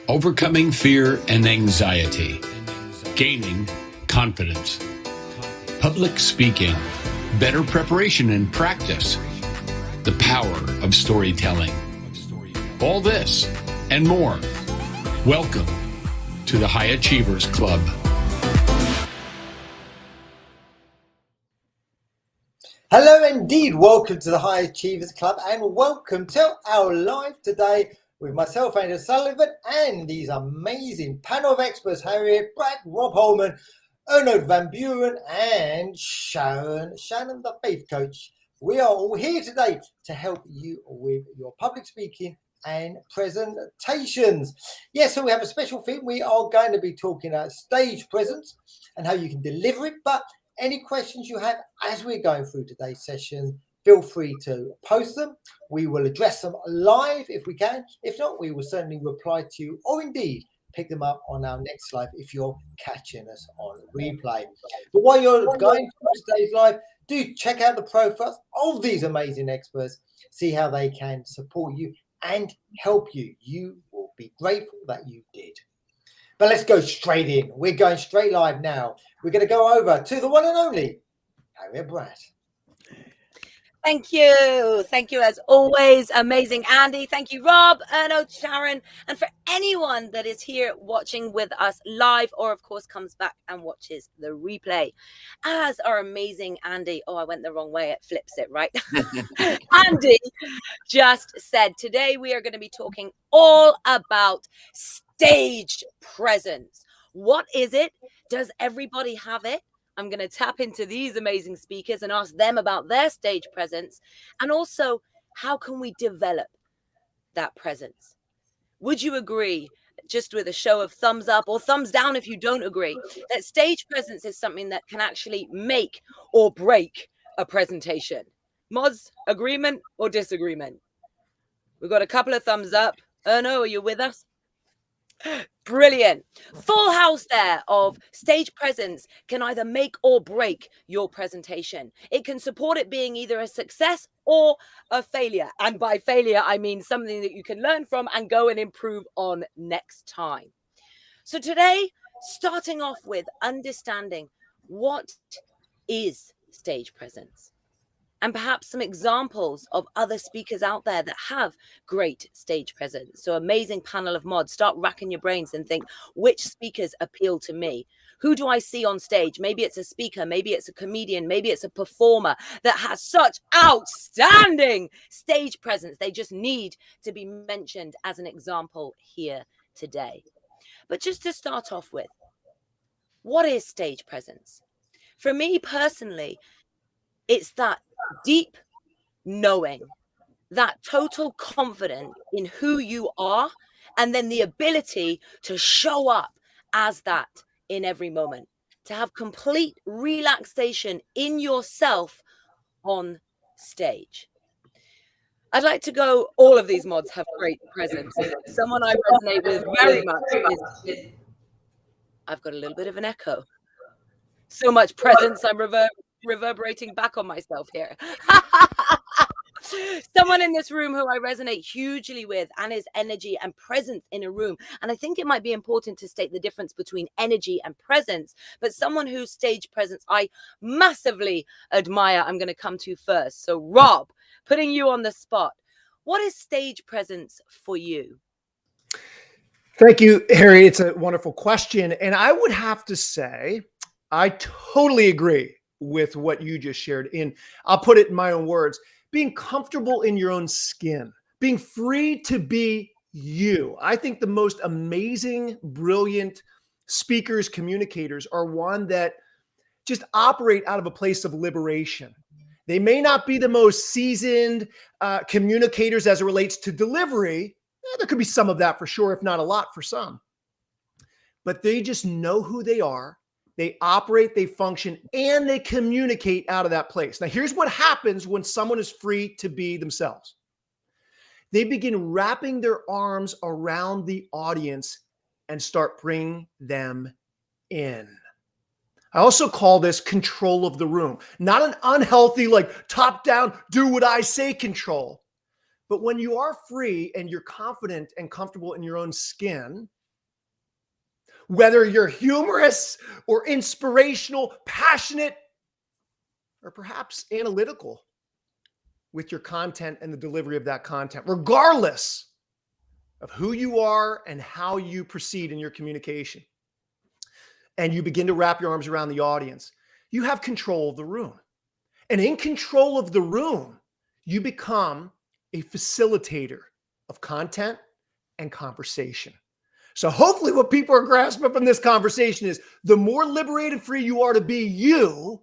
overcoming fear and anxiety, gaining confidence, public speaking, better preparation and practice, the power of storytelling. All this and more. Welcome to the High Achievers Club. Hello indeed, welcome to the High Achievers Club and welcome to our live today with myself, Andrew Sullivan, and these amazing panel of experts, Harriet, Bratt, Rob Holman, Ernold Van Bueren and Sharon, Shannon the Faith Coach. We are all here today to help you with your public speaking and presentations. Yes, so we have a special thing. We are going to be talking about stage presence and how you can deliver it, but any questions you have as we're going through today's session, feel free to post them. We will address them live if we can. If not, we will certainly reply to you or indeed pick them up on our next live if you're catching us on replay. But while you're going through today's live, do check out the profiles of these amazing experts, see how they can support you and help you. You will be grateful that you did. But let's go straight in. We're going straight live now. We're going to go over to the one and only Harriet Bratt. Thank you. Thank you as always. Amazing, Andy. Thank you, Rob, Ernold, Sharon. And for anyone that is here watching with us live or, of course, comes back and watches the replay. As our amazing Andy, I went the wrong way. It flips it, right? Andy just said, today we are going to be talking all about stage presence. What is it? Does everybody have it? I'm going to tap into these amazing speakers and ask them about their stage presence. And also, how can we develop that presence? Would you agree, just with a show of thumbs up or thumbs down if you don't agree, that stage presence is something that can actually make or break a presentation? Mods, agreement or disagreement? We've got a couple of thumbs up. Erno, are you with us? Brilliant. Full house there of stage presence can either make or break your presentation. It can support it being either a success or a failure. And by failure, I mean something that you can learn from and go and improve on next time. So today, starting off with understanding what is stage presence. And perhaps some examples of other speakers out there that have great stage presence. So amazing panel of mods. Start racking your brains and think, which speakers appeal to me? Who do I see on stage? Maybe it's a speaker, maybe it's a comedian, maybe it's a performer that has such outstanding stage presence. They just need to be mentioned as an example here today. But just to start off with, what is stage presence? For me personally, it's that deep knowing, that total confidence in who you are, and then the ability to show up as that in every moment, to have complete relaxation in yourself on stage. I'd like to go, all of these mods have great presence. Someone I resonate with very much is, I've got a little bit of an echo. So much presence, I'm reverberating back on myself here. Someone in this room who I resonate hugely with and his energy and presence in a room. And I think it might be important to state the difference between energy and presence, but someone whose stage presence I massively admire, I'm going to come to first. So Rob, putting you on the spot, what is stage presence for you? Thank you, Harry. It's a wonderful question. And I would have to say, I totally agree with what you just shared. And I'll put it in my own words, being comfortable in your own skin, being free to be you. I think the most amazing, brilliant speakers, communicators are one that just operate out of a place of liberation. They may not be the most seasoned communicators as it relates to delivery. There could be some of that for sure, if not a lot for some. But they just know who they are. They operate, they function, and they communicate out of that place. Now, here's what happens when someone is free to be themselves. They begin wrapping their arms around the audience and start bringing them in. I also call this control of the room. Not an unhealthy, like top down, do what I say control. But when you are free and you're confident and comfortable in your own skin, whether you're humorous or inspirational, passionate, or perhaps analytical with your content and the delivery of that content, regardless of who you are and how you proceed in your communication, and you begin to wrap your arms around the audience, you have control of the room. And in control of the room, you become a facilitator of content and conversation. So hopefully what people are grasping from this conversation is the more liberated free you are to be you,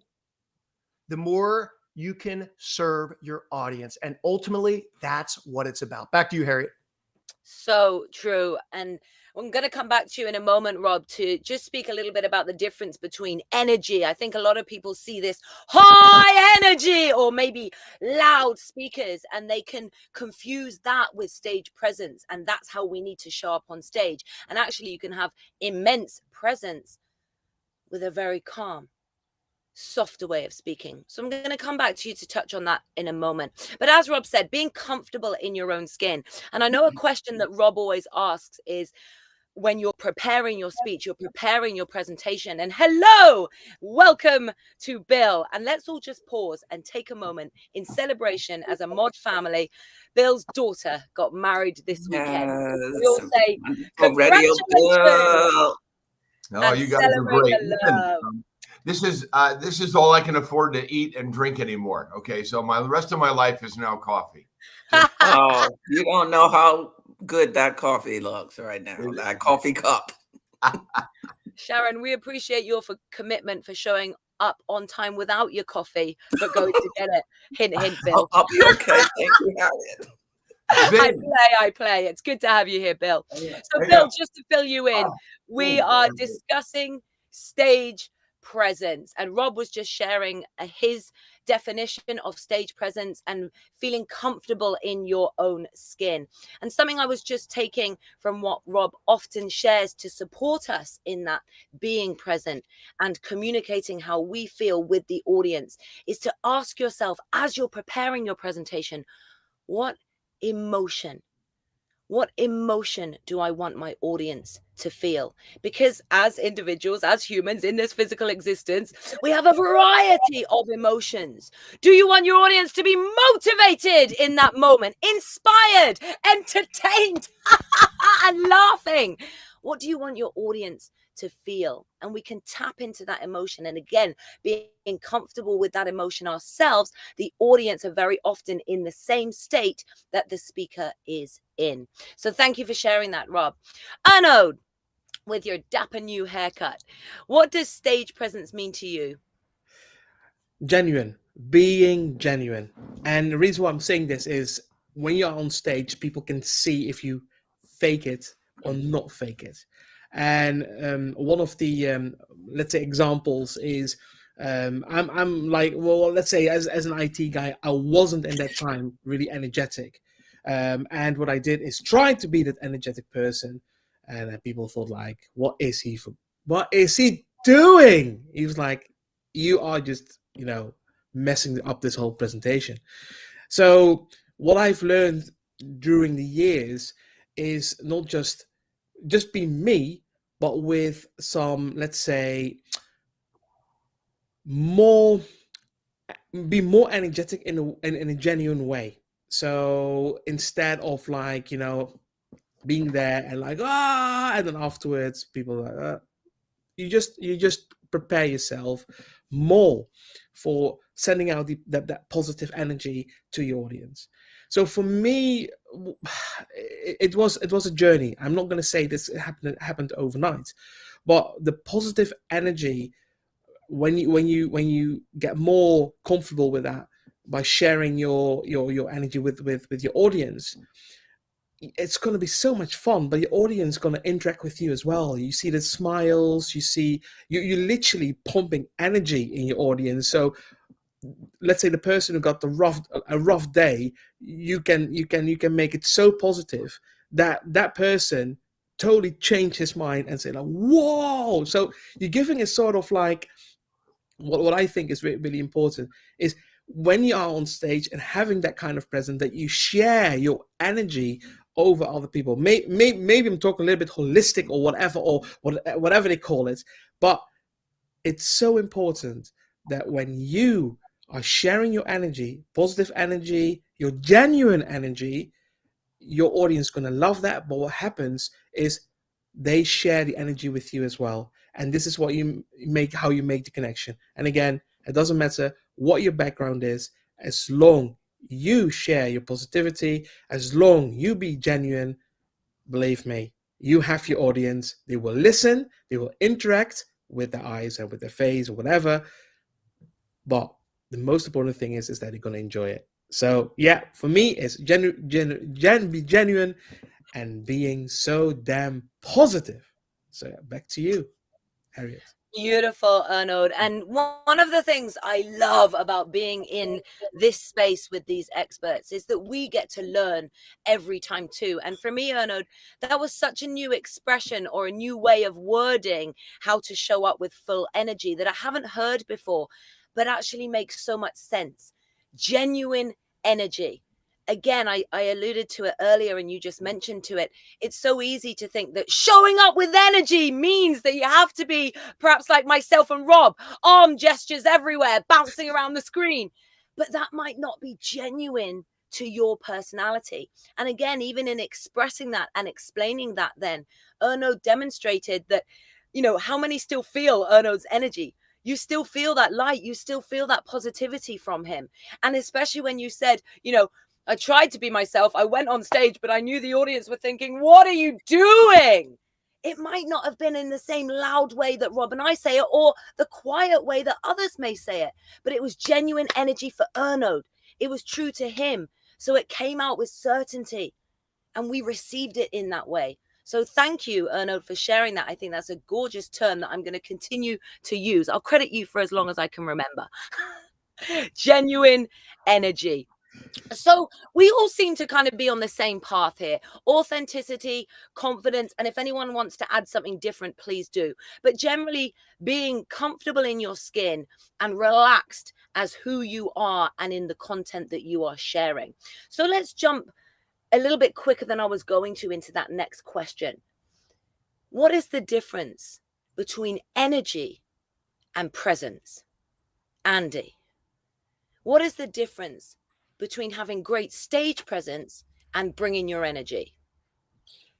the more you can serve your audience. And ultimately, that's what it's about. Back to you, Harriet. So true. And I'm going to come back to you in a moment, Rob, to just speak a little bit about the difference between energy. I think a lot of people see this high energy or maybe loud speakers, and they can confuse that with stage presence. And that's how we need to show up on stage. And actually, you can have immense presence with a very calm, softer way of speaking. So I'm going to come back to you to touch on that in a moment. But as Rob said, being comfortable in your own skin. And I know a question that Rob always asks is, when you're preparing your speech, you're preparing your presentation. And hello, welcome to Bill. And let's all just pause and take a moment in celebration as a mod family. Bill's daughter got married this weekend. We all say, congratulations. Oh, you guys are celebrate great. the Listen, love. this is all I can afford to eat and drink anymore. Okay, so the rest of my life is now coffee. Oh, you don't know how good that coffee looks right now. That coffee cup. Sharon, we appreciate your commitment for showing up on time without your coffee, but going to get it. Hint, hint, Bill. I'll be okay. Thank you, Harriet. I play. It's good to have you here, Bill. So, Bill, just to fill you in, we are discussing stage presence. And Rob was just sharing his definition of stage presence and feeling comfortable in your own skin. And something I was just taking from what Rob often shares to support us in that being present and communicating how we feel with the audience is to ask yourself, as you're preparing your presentation, what emotion do I want my audience to feel? Because as individuals, as humans in this physical existence, we have a variety of emotions. Do you want your audience to be motivated in that moment, inspired, entertained, and laughing? What do you want your audience to feel? And we can tap into that emotion. And again, being comfortable with that emotion ourselves, the audience are very often in the same state that the speaker is in. So thank you for sharing that, Rob. Ernold, with your dapper new haircut, what does stage presence mean to you? Genuine, being genuine. And the reason why I'm saying this is when you're on stage, people can see if you fake it or not fake it. And one of the let's say examples is I'm like, well, let's say as an IT guy, I wasn't in that time really energetic, and what I did is try to be that energetic person, and people thought like, what is he doing? He was like, you are just messing up this whole presentation. So what I've learned during the years is not just be me, but with some, let's say, be more energetic in a genuine way. So instead of like, being there and like, and then afterwards people are like, you just prepare yourself more for sending out that positive energy to your audience. So for me, it was a journey. I'm not going to say this happened overnight, but the positive energy, when you get more comfortable with that by sharing your energy with your audience, it's going to be so much fun. But your audience is going to interact with you as well. You see the smiles, you're literally pumping energy in your audience. So let's say the person who got a rough day, you can make it so positive that person totally change his mind and say like, whoa. So you're giving a sort of like, what I think is really, really important is when you are on stage and having that kind of presence, that you share your energy over other people. Maybe I'm talking a little bit holistic or whatever they call it, but it's so important that when you are sharing your energy, positive energy, your genuine energy, your audience is going to love that. But what happens is they share the energy with you as well. And this is what how you make the connection. And again, it doesn't matter what your background is, as long you share your positivity, as long you be genuine, believe me, you have your audience. They will listen, they will interact with their eyes and with their face or whatever. But the most important thing is that they're going to enjoy it. So yeah, for me, it's be genuine and being so damn positive. So yeah, back to you, Harriet. Beautiful, Ernold. And one of the things I love about being in this space with these experts is that we get to learn every time too. And for me, Ernold, that was such a new expression or a new way of wording how to show up with full energy that I haven't heard before, but actually makes so much sense. Genuine energy. Again, I alluded to it earlier and you just mentioned to it. It's so easy to think that showing up with energy means that you have to be perhaps like myself and Rob, arm gestures everywhere, bouncing around the screen. But that might not be genuine to your personality. And again, even in expressing that and explaining that, then Ernold demonstrated that, how many still feel Ernold's energy? You still feel that light. You still feel that positivity from him. And especially when you said, I tried to be myself. I went on stage, but I knew the audience were thinking, what are you doing? It might not have been in the same loud way that Rob and I say it or the quiet way that others may say it, but it was genuine energy for Ernold. It was true to him. So it came out with certainty and we received it in that way. So thank you, Ernold, for sharing that. I think that's a gorgeous term that I'm going to continue to use. I'll credit you for as long as I can remember. Genuine energy. So we all seem to kind of be on the same path here. Authenticity, confidence, and if anyone wants to add something different, please do. But generally being comfortable in your skin and relaxed as who you are and in the content that you are sharing. So let's jump a little bit quicker than I was going to into that next question. What is the difference between energy and presence? Andy, what is the difference between having great stage presence and bringing your energy?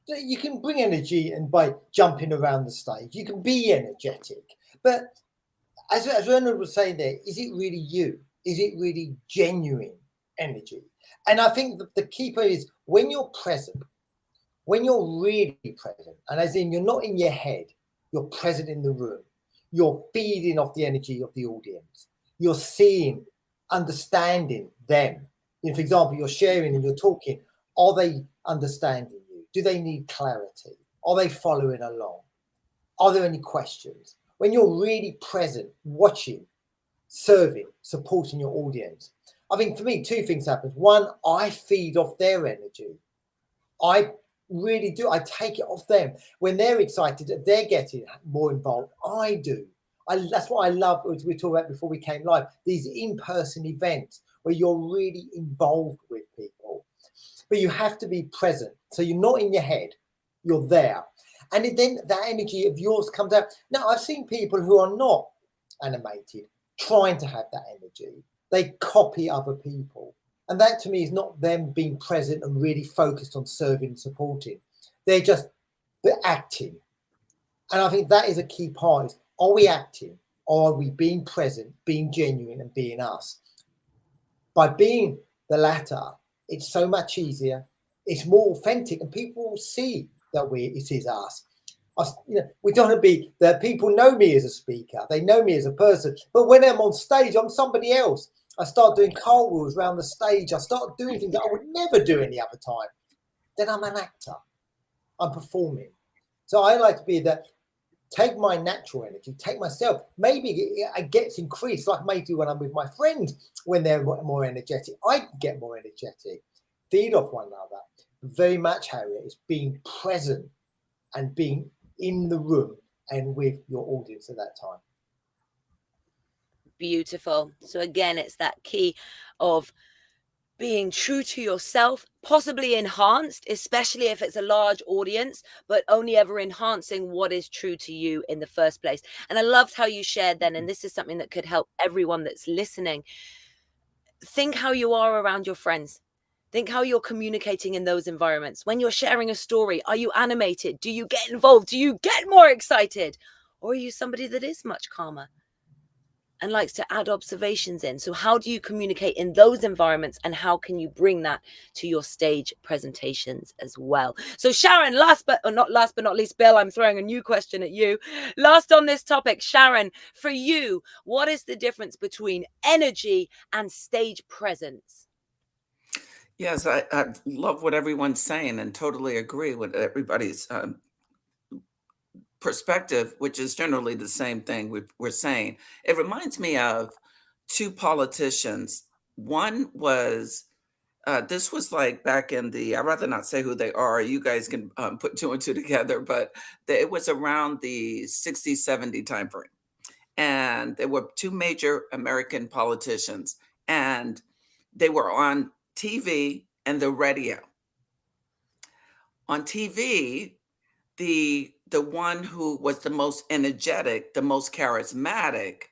You can bring energy and by jumping around the stage, you can be energetic. But as Ernold was saying there, is it really you? Is it really genuine energy? And I think the key point is when you're present, when you're really present, and as in you're not in your head, you're present in the room, you're feeding off the energy of the audience, you're seeing, understanding them. For example, you're sharing and you're talking. Are they understanding you? Do they need clarity? Are they following along? Are there any questions? When you're really present, watching, serving, supporting your audience, I think for me, two things happen. One, I feed off their energy. I really do. I take it off them. When they're excited, they're getting more involved. I do. That's what I love, as we talked about before we came live, these in-person events where you're really involved with people. But you have to be present. So you're not in your head, you're there. And then that energy of yours comes out. Now, I've seen people who are not animated trying to have that energy. They copy other people. And that to me is not them being present and really focused on serving and supporting. They're acting. And I think that is a key part. Is, are we acting? Or are we being present, being genuine and being us? By being the latter, it's so much easier. It's more authentic and people will see that it is us. We don't want to be that people know me as a speaker. They know me as a person. But when I'm on stage, I'm somebody else. I start doing cartwheels around the stage. I start doing things that I would never do any other time. Then I'm an actor. I'm performing. So I like to be that. Take my natural energy, take myself. Maybe it gets increased, like maybe when I'm with my friends, when they're more energetic, I get more energetic. Feed off one another. Very much, Harriet, is being present and being in the room and with your audience at that time. Beautiful. So again, it's that key of being true to yourself, possibly enhanced, especially if it's a large audience, but only ever enhancing what is true to you in the first place. And I loved how you shared then, and this is something that could help everyone that's listening. Think how you are around your friends. Think how you're communicating in those environments. When you're sharing a story, are you animated? Do you get involved? Do you get more excited? Or are you somebody that is much calmer and likes to add observations in? So how do you communicate in those environments, and how can you bring that to your stage presentations as well? So Sharon, last but not least, Bill, I'm throwing a new question at you. Last on this topic, Sharon, for you, what is the difference between energy and stage presence? Yes, I love what everyone's saying and totally agree with everybody's perspective, which is generally the same thing we're saying. It reminds me of two politicians. One was, this was like back in the, I'd rather not say who they are. You guys can put two and two together, but it was around the 60, 70 time frame. And there were two major American politicians, and they were on TV and the radio. On TV, the one who was the most energetic, the most charismatic,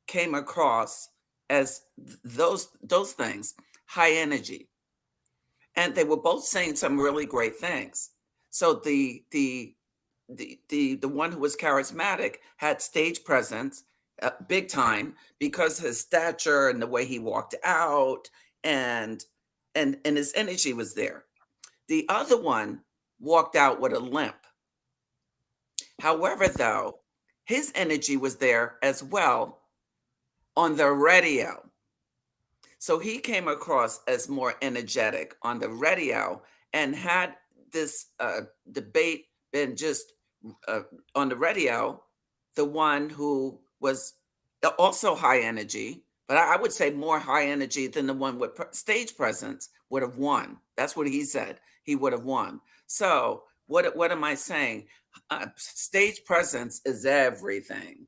came across as those things, high energy. And they were both saying some really great things. So the one who was charismatic had stage presence, big time, because his stature and the way he walked out, and his energy was there. The other one walked out with a limp. However, though, his energy was there as well on the radio. So he came across as more energetic on the radio, and had this debate been just on the radio, the one who was also high energy, but I would say more high energy than the one with stage presence, would have won. That's what he said. He would have won. So what am I saying? Stage presence is everything.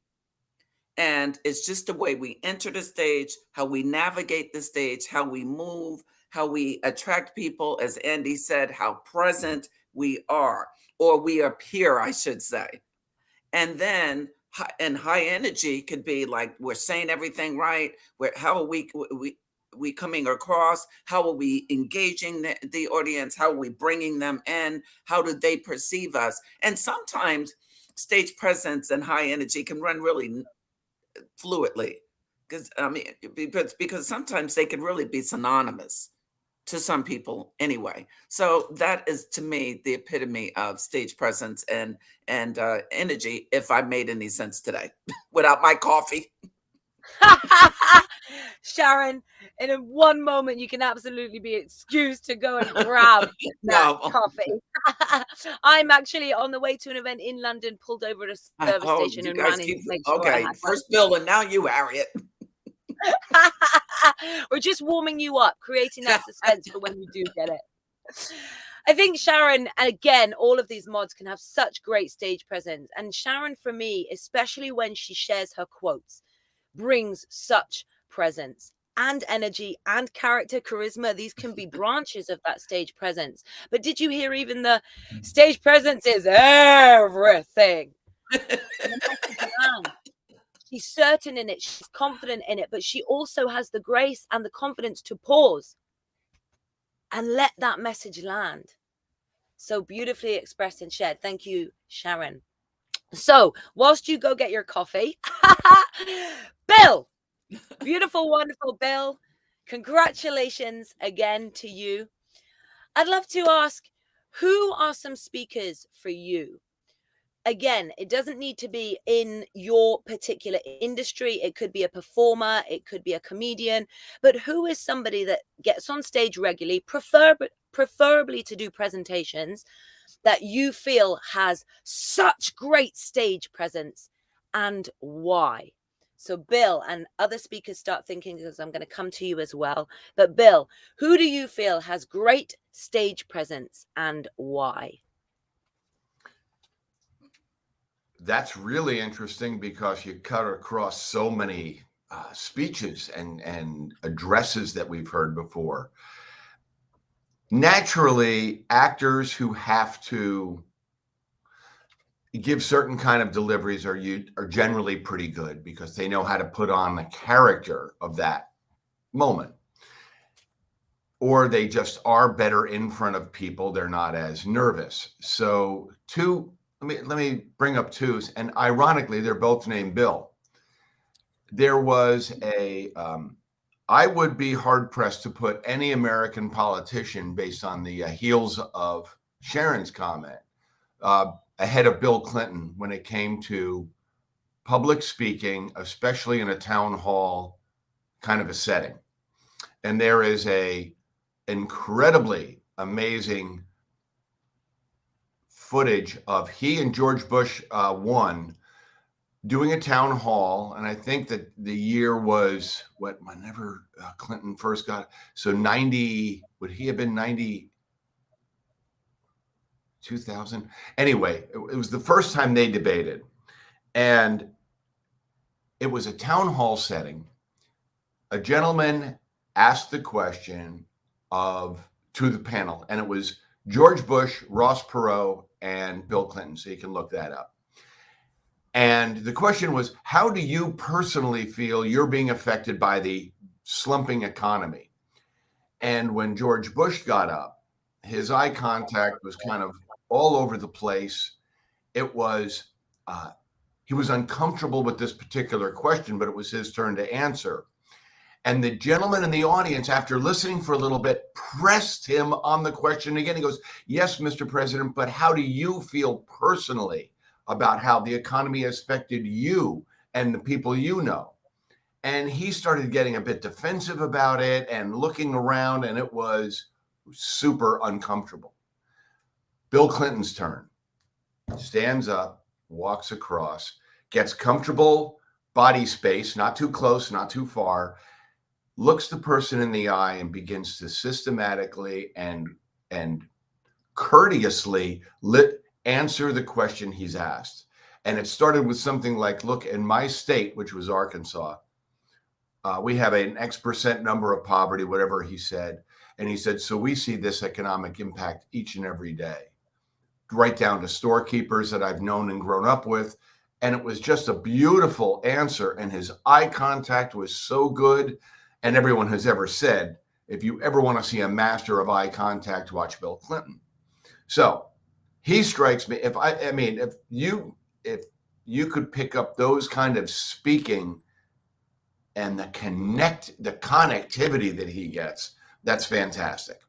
And it's just the way we enter the stage, how we navigate the stage, how we move, how we attract people, as Andy said, how present we are, or we appear, I should say. And then, and high energy could be like, we're saying everything right. How are we coming across? How are we engaging the audience? How are we bringing them in? How do they perceive us? And sometimes stage presence and high energy can run really fluidly, because sometimes they can really be synonymous to some people anyway. So that is, to me, the epitome of stage presence and energy, if I made any sense today without my coffee. Sharon, in one moment you can absolutely be excused to go and grab that coffee. I'm actually on the way to an event in London, pulled over at a service station and ran in to make sure I had first Bill, and now you, Harriet. We're just warming you up, creating that suspense for when you do get it. I think Sharon, and again, all of these mods can have such great stage presence. And Sharon, for me, especially when she shares her quotes, brings such presence and energy and character, charisma. These can be branches of that stage presence. But did you hear even the stage presence is everything? She's certain in it, she's confident in it, but she also has the grace and the confidence to pause and let that message land. So beautifully expressed and shared. Thank you, Sharon. So whilst you go get your coffee, Bill, beautiful, wonderful Bill, congratulations again to you. I'd love to ask, who are some speakers for you? Again, it doesn't need to be in your particular industry. It could be a performer, it could be a comedian, but who is somebody that gets on stage regularly, preferably to do presentations, that you feel has such great stage presence, and why? So Bill, and other speakers start thinking, because I'm going to come to you as well. But Bill, who do you feel has great stage presence and why? That's really interesting, because you cut across so many speeches and addresses that we've heard before. naturally, actors who have to give certain kind of deliveries are generally pretty good because they know how to put on the character of that moment. Or they just are better in front of people. They're not as nervous. So let me bring up two, and ironically, they're both named Bill. There was I would be hard pressed to put any American politician based on the heels of Sharon's comment ahead of Bill Clinton when it came to public speaking, especially in a town hall kind of a setting. And there is a incredibly amazing footage of he and George Bush one doing a town hall, and I think that the year was whenever Clinton first got, so 90, would he have been 90, 2000? Anyway, it was the first time they debated, and it was a town hall setting. A gentleman asked the question to the panel, and it was George Bush, Ross Perot, and Bill Clinton, so you can look that up. And the question was, how do you personally feel you're being affected by the slumping economy? And when George Bush got up, his eye contact was kind of all over the place. It was, he was uncomfortable with this particular question, but it was his turn to answer. And the gentleman in the audience, after listening for a little bit, pressed him on the question again. He goes, yes, Mr. President, but how do you feel personally about how the economy has affected you and the people you know? And he started getting a bit defensive about it and looking around, and it was super uncomfortable. Bill Clinton's turn. Stands up, walks across, gets comfortable body space, not too close, not too far, looks the person in the eye and begins to systematically and courteously answer the question he's asked. And it started with something like, look, in my state, which was Arkansas, we have an X% number of poverty, whatever he said. And he said, so we see this economic impact each and every day, right down to storekeepers that I've known and grown up with. And it was just a beautiful answer. And his eye contact was so good. And everyone has ever said, if you ever want to see a master of eye contact, watch Bill Clinton. So he strikes me. If you could pick up those kind of speaking and the connectivity that he gets, that's fantastic.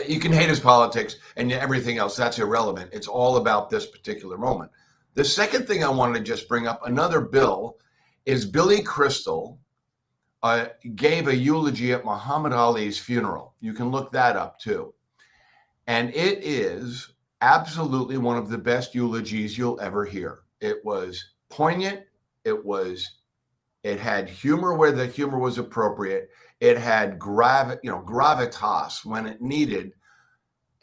You can hate his politics and everything else. That's irrelevant. It's all about this particular moment. The second thing I wanted to just bring up, another Bill, is Billy Crystal gave a eulogy at Muhammad Ali's funeral. You can look that up too. And it is absolutely one of the best eulogies you'll ever hear. It was poignant. It had humor where the humor was appropriate. It had gravitas when it needed.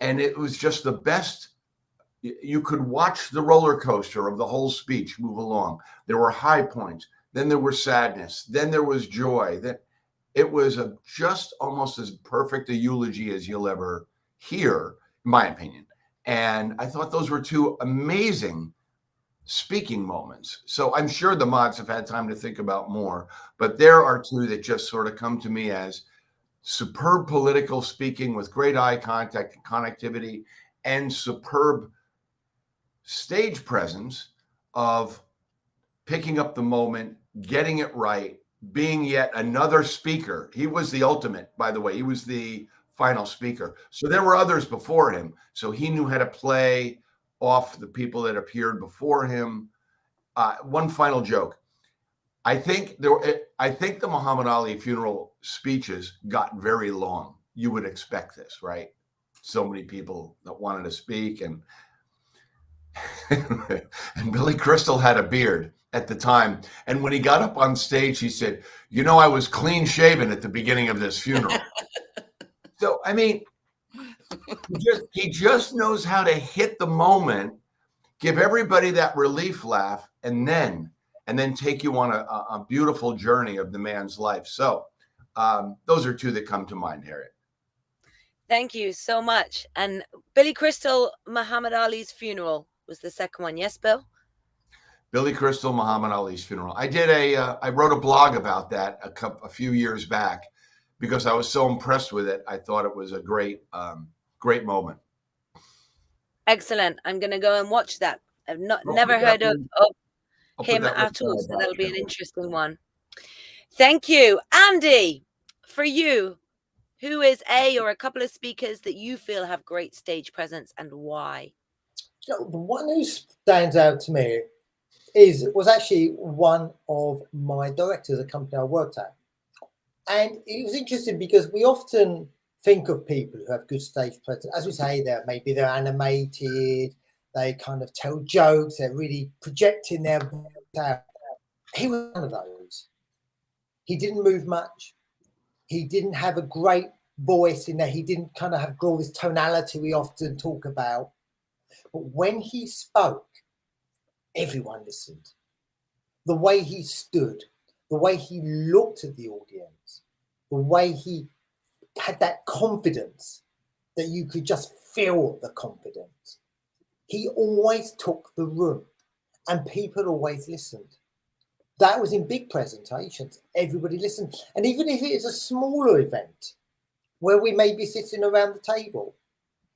And it was just the best. You could watch the roller coaster of the whole speech move along. There were high points. Then there was sadness. Then there was joy. It was just almost as perfect a eulogy as you'll ever hear, in my opinion. And I thought those were two amazing speaking moments. So I'm sure the mods have had time to think about more, but there are two that just sort of come to me as superb political speaking with great eye contact and connectivity, and superb stage presence of picking up the moment, getting it right, being yet another speaker. He was the ultimate, by the way. He was the final speaker. So there were others before him. So he knew how to play off the people that appeared before him. One final joke. I think the Muhammad Ali funeral speeches got very long. You would expect this, right? So many people that wanted to speak, and Billy Crystal had a beard at the time. And when he got up on stage, he said, I was clean shaven at the beginning of this funeral. So, I mean, he just knows how to hit the moment, give everybody that relief laugh, and then take you on a beautiful journey of the man's life. So those are two that come to mind, Harriet. Thank you so much. And Billy Crystal, Muhammad Ali's funeral was the second one. Yes, Bill? Billy Crystal, Muhammad Ali's funeral. I wrote a blog about that a few years back because I was so impressed with it. I thought it was a great moment. Excellent. I'm going to go and watch that. I've I'll never put that heard of link- I'll put him that at link all, on so my that'll be an channel. interesting one. Thank you. Andy, for you, who is or a couple of speakers that you feel have great stage presence and why? So the one who stands out to me was actually one of my directors at a company I worked at. And it was interesting because we often think of people who have good stage presence. As we say, they're animated, they kind of tell jokes, they're really projecting their voice out. He was one of those. He didn't move much. He didn't have a great voice in there. He didn't kind of have all this tonality we often talk about. But when he spoke, everyone listened. The way he stood, the way he looked at the audience, the way he had that confidence that you could just feel the confidence. He always took the room and people always listened. That was in big presentations. Everybody listened. And even if it is a smaller event where we may be sitting around the table,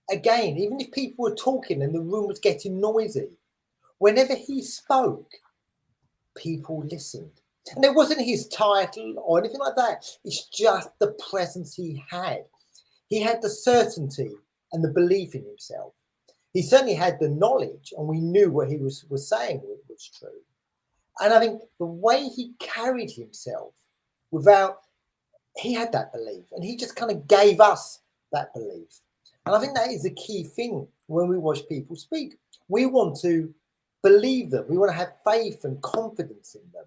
again, even if people were talking and the room was getting noisy, whenever he spoke, people listened. And it wasn't his title or anything like that. It's just the presence he had. He had the certainty and the belief in himself. He certainly had the knowledge, and we knew what he was saying was true. And I think the way he carried himself he had that belief, and he just kind of gave us that belief. And I think that is the key thing when we watch people speak. We want to believe them. We want to have faith and confidence in them.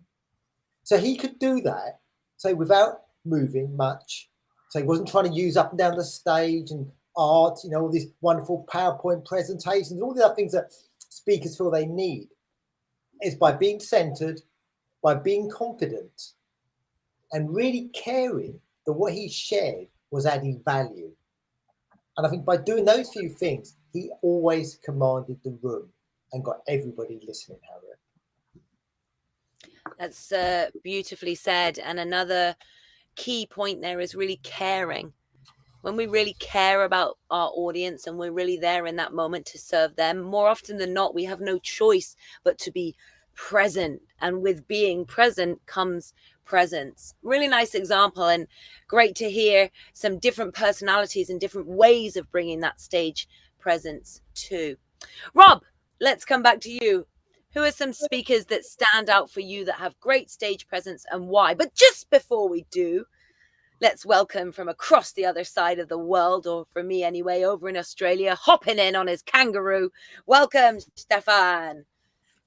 So he could do that, say, without moving much. So he wasn't trying to use up and down the stage and art, all these wonderful PowerPoint presentations, all the other things that speakers feel they need. Is by being centered, by being confident, and really caring that what he shared was adding value. And I think by doing those few things, he always commanded the room and got everybody listening, Harriet. That's beautifully said. And another key point there is really caring. When we really care about our audience and we're really there in that moment to serve them, more often than not, we have no choice but to be present. And with being present comes presence. Really nice example, and great to hear some different personalities and different ways of bringing that stage presence too. Rob, let's come back to you. Who are some speakers that stand out for you that have great stage presence and why? But just before we do, let's welcome from across the other side of the world, or for me anyway, over in Australia, hopping in on his kangaroo. Welcome, Stefan.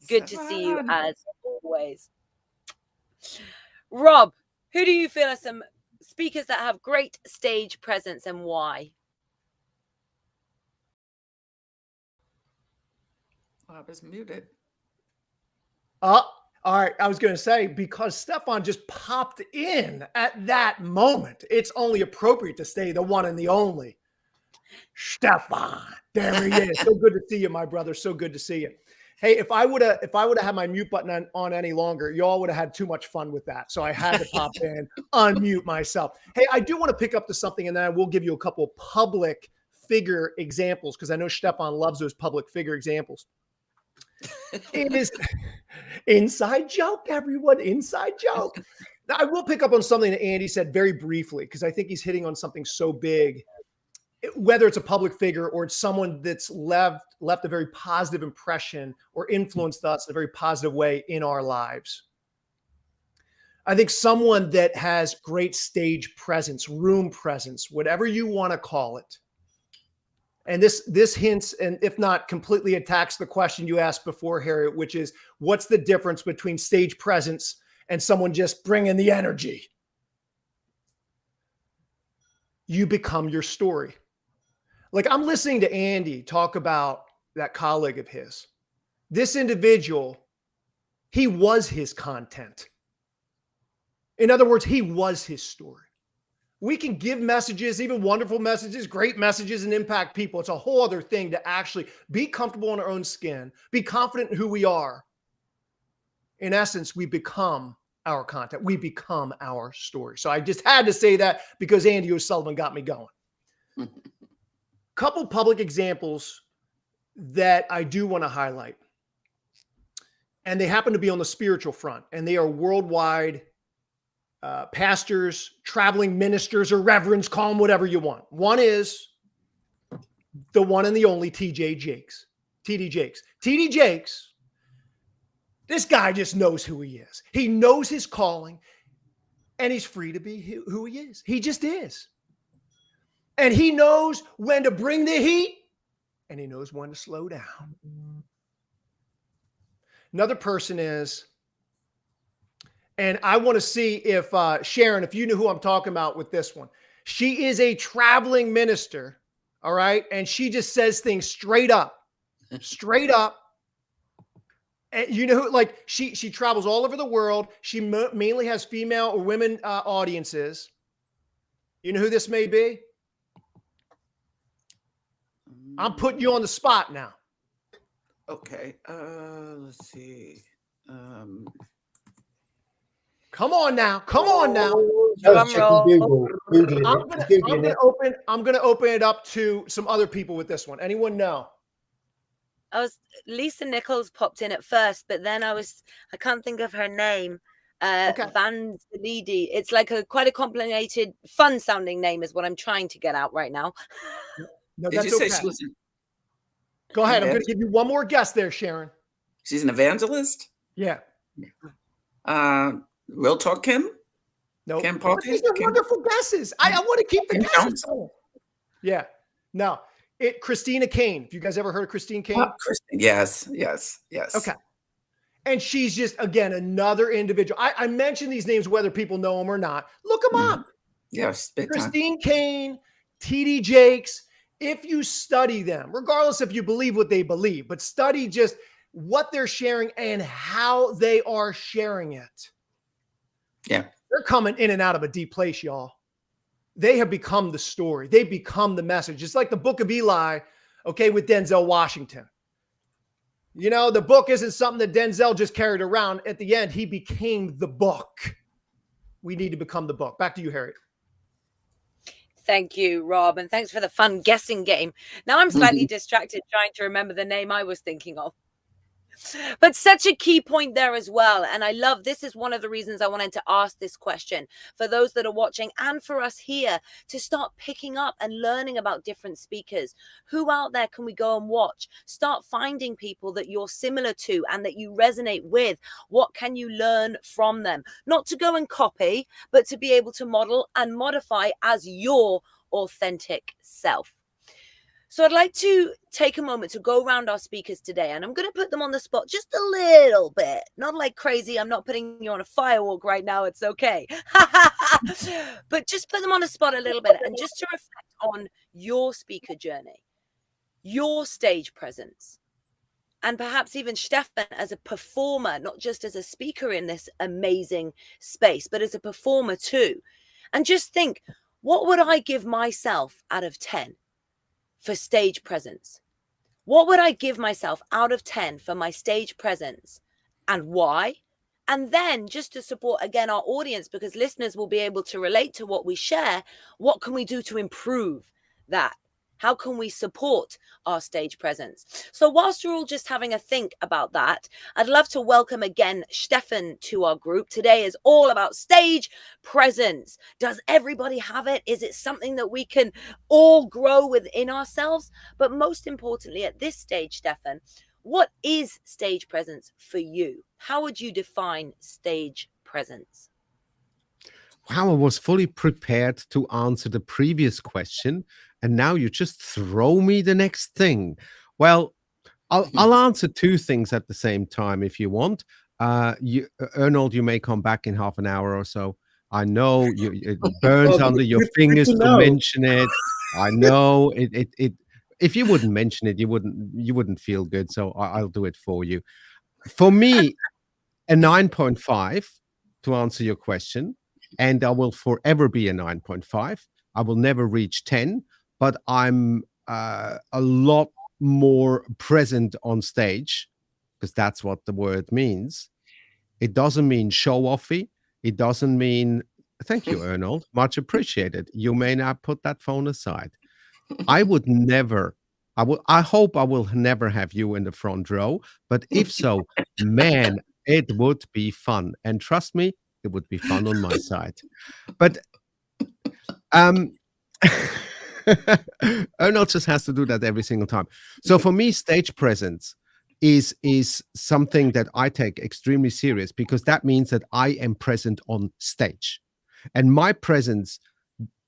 Good to see you as always. Rob, who do you feel are some speakers that have great stage presence and why? Rob is muted. All right. I was going to say, because Stefan just popped in at that moment, it's only appropriate to say the one and the only. Stefan. There he is. So good to see you, my brother. So good to see you. Hey, if I would have had my mute button on any longer, y'all would have had too much fun with that. So I had to pop in, unmute myself. Hey, I do want to pick up to something, and then I will give you a couple of public figure examples, because I know Stefan loves those public figure examples. It is inside joke, everyone. Inside joke. Now, I will pick up on something that Andy said very briefly, because I think he's hitting on something so big. Whether it's a public figure or it's someone that's left a very positive impression or influenced us in a very positive way in our lives. I think someone that has great stage presence, room presence, whatever you want to call it. And this hints, and if not completely attacks the question you asked before, Harriet, which is, what's the difference between stage presence and someone just bringing the energy? You become your story. Like, I'm listening to Andy talk about that colleague of his. This individual, he was his content. In other words, he was his story. We can give messages, even wonderful messages, great messages, and impact people. It's a whole other thing to actually be comfortable in our own skin, be confident in who we are. In essence, we become our content. We become our story. So I just had to say that because Andy O'Sullivan got me going. Couple public examples that I do want to highlight. And they happen to be on the spiritual front, and they are worldwide pastors, traveling ministers, or reverends, call them whatever you want. One is the one and the only TD Jakes. TD Jakes, this guy just knows who he is. He knows his calling, and he's free to be who he is. He just is. And he knows when to bring the heat, and he knows when to slow down. Another person is, and I want to see if Sharon, if you knew who I'm talking about with this one. She is a traveling minister, all right? And she just says things straight up. And you know, like she travels all over the world. She mainly has female or women audiences. You know who this may be? I'm putting you on the spot now. Okay. Let's see. Come on now. Just checking Google. I'm gonna open it up to some other people with this one. Anyone know? Lisa Nichols popped in at first, but then I can't think of her name. Okay. Van Zelidi. It's like quite a complicated, fun sounding name is what I'm trying to get out right now. No, Did that's you say okay. she was Go ahead. I'm going to give you one more guess there, Sharon. she's an evangelist? Yeah. Real Talk Kim? No. Kim Parker? These are wonderful guesses. I want to keep the guesses going. Yeah. No. Christina Kane. Have you guys ever heard of Christine Kane? Yes. Okay. And she's just, again, another individual. I mention these names whether people know them or not. Look them up. Yes, big time. Christine Kane, TD Jakes. If you study them, regardless if you believe what they believe, but study just what they're sharing and how they are sharing it. Yeah. They're coming in and out of a deep place, y'all. They have become the story. They become the message. It's like the Book of Eli, okay, with Denzel Washington. You know, the book isn't something that Denzel just carried around. At the end, he became the book. We need to become the book. Back to you, Harriet. Thank you, Rob. And thanks for the fun guessing game. Now I'm slightly distracted trying to remember the name I was thinking of. But such a key point there as well. And I love, this is one of the reasons I wanted to ask this question for those that are watching and for us here to start picking up and learning about different speakers. Who out there can we go and watch? Start finding people that you're similar to and that you resonate with. What can you learn from them? Not to go and copy, but to be able to model and modify as your authentic self. So I'd like to take a moment to go around our speakers today, and I'm going to put them on the spot just a little bit, not like crazy. I'm not putting you on a firewalk right now. It's okay. But just put them on the spot a little bit and just to reflect on your speaker journey, your stage presence, and perhaps even Stefan as a performer, not just as a speaker in this amazing space, but as a performer too. And just think, what would I give myself out of 10? For stage presence? What would I give myself out of 10 for my stage presence and why? And then just to support again our audience, because listeners will be able to relate to what we share, what can we do to improve that? How can we support our stage presence? So whilst you're all just having a think about that, I'd love to welcome again Stefan to our group. Today is all about stage presence. Does everybody have it? Is it something that we can all grow within ourselves? But most importantly, at this stage, Stefan, what is stage presence for you? How would you define stage presence? Wow, I was fully prepared to answer the previous question, and now you just throw me the next thing. Well, I'll answer two things at the same time if you want. Ernold, you may come back in half an hour or so. I know it burns under your fingers to mention it. I know it. If you wouldn't mention it, you wouldn't feel good. So I'll do it for you. For me, a 9.5 to answer your question. and I will forever be a 9.5. I will never reach 10, but I'm a lot more present on stage, because that's what the word means. It doesn't mean show-offy. It doesn't mean, thank you, Ernold, much appreciated. You may now put that phone aside. I would never, I hope I will never have you in the front row, but if so, man, it would be fun. And trust me, it would be fun on my side. But Ernold just has to do that every single time. So for me, stage presence is something that I take extremely serious, because that means that I am present on stage. And my presence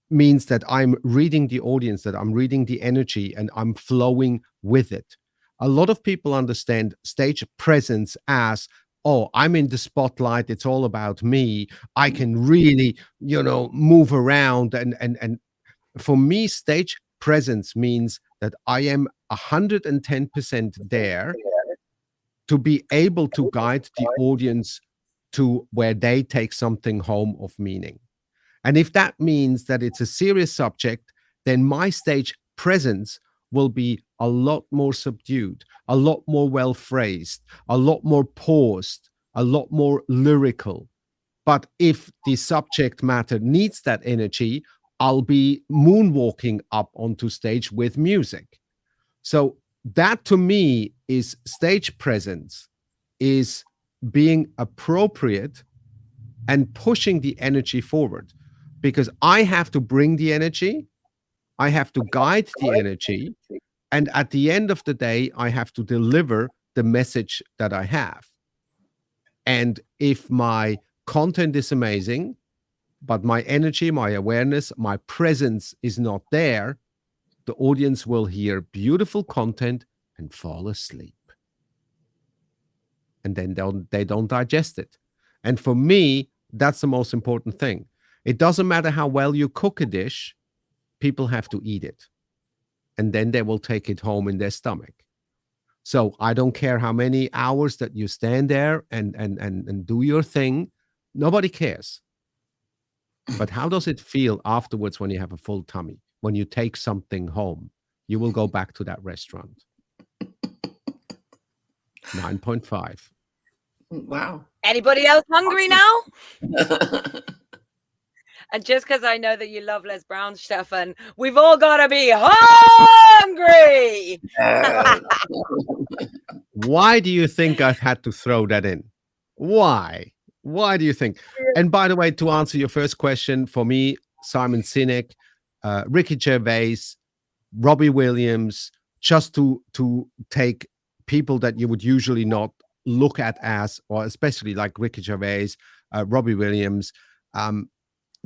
means that I'm reading the audience, that I'm reading the energy, and I'm flowing with it. A lot of people understand stage presence as, oh, I'm in the spotlight, it's all about me, I can really, move around. And for me, stage presence means that I am 110% there to be able to guide the audience to where they take something home of meaning. And if that means that it's a serious subject, then my stage presence will be a lot more subdued, a lot more well phrased, a lot more paused, a lot more lyrical. But if the subject matter needs that energy, I'll be moonwalking up onto stage with music. So that to me is stage presence, is being appropriate and pushing the energy forward. Because I have to bring the energy, I have to guide the energy, and at the end of the day, I have to deliver the message that I have. And if my content is amazing, but my energy, my awareness, my presence is not there, the audience will hear beautiful content and fall asleep. And then they don't digest it. And for me, that's the most important thing. It doesn't matter how well you cook a dish, people have to eat it. And then they will take it home in their stomach. So I don't care how many hours that you stand there and do your thing. Nobody cares. But how does it feel afterwards when you have a full tummy? When you take something home, you will go back to that restaurant. 9.5. Wow. Anybody else hungry now? And just because I know that you love Les Brown, Stefan, we've all got to be hungry. Why do you think I've had to throw that in? Why? Why do you think? And by the way, to answer your first question, for me, Simon Sinek, Ricky Gervais, Robbie Williams, just to take people that you would usually not look at as, or especially like Ricky Gervais, Robbie Williams,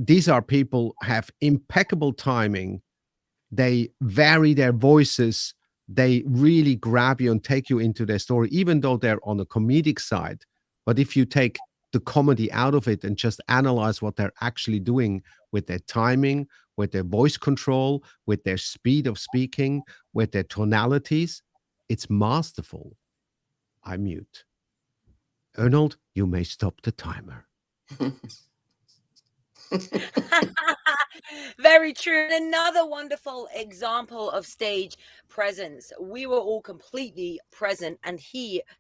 these are people have impeccable timing. They vary their voices. They really grab you and take you into their story, even though they're on the comedic side. But if you take the comedy out of it and just analyze what they're actually doing with their timing, with their voice control, with their speed of speaking, with their tonalities, it's masterful. I mute. Ernold, you may stop the timer. Very true. Another wonderful example of stage presence. We were all completely present, and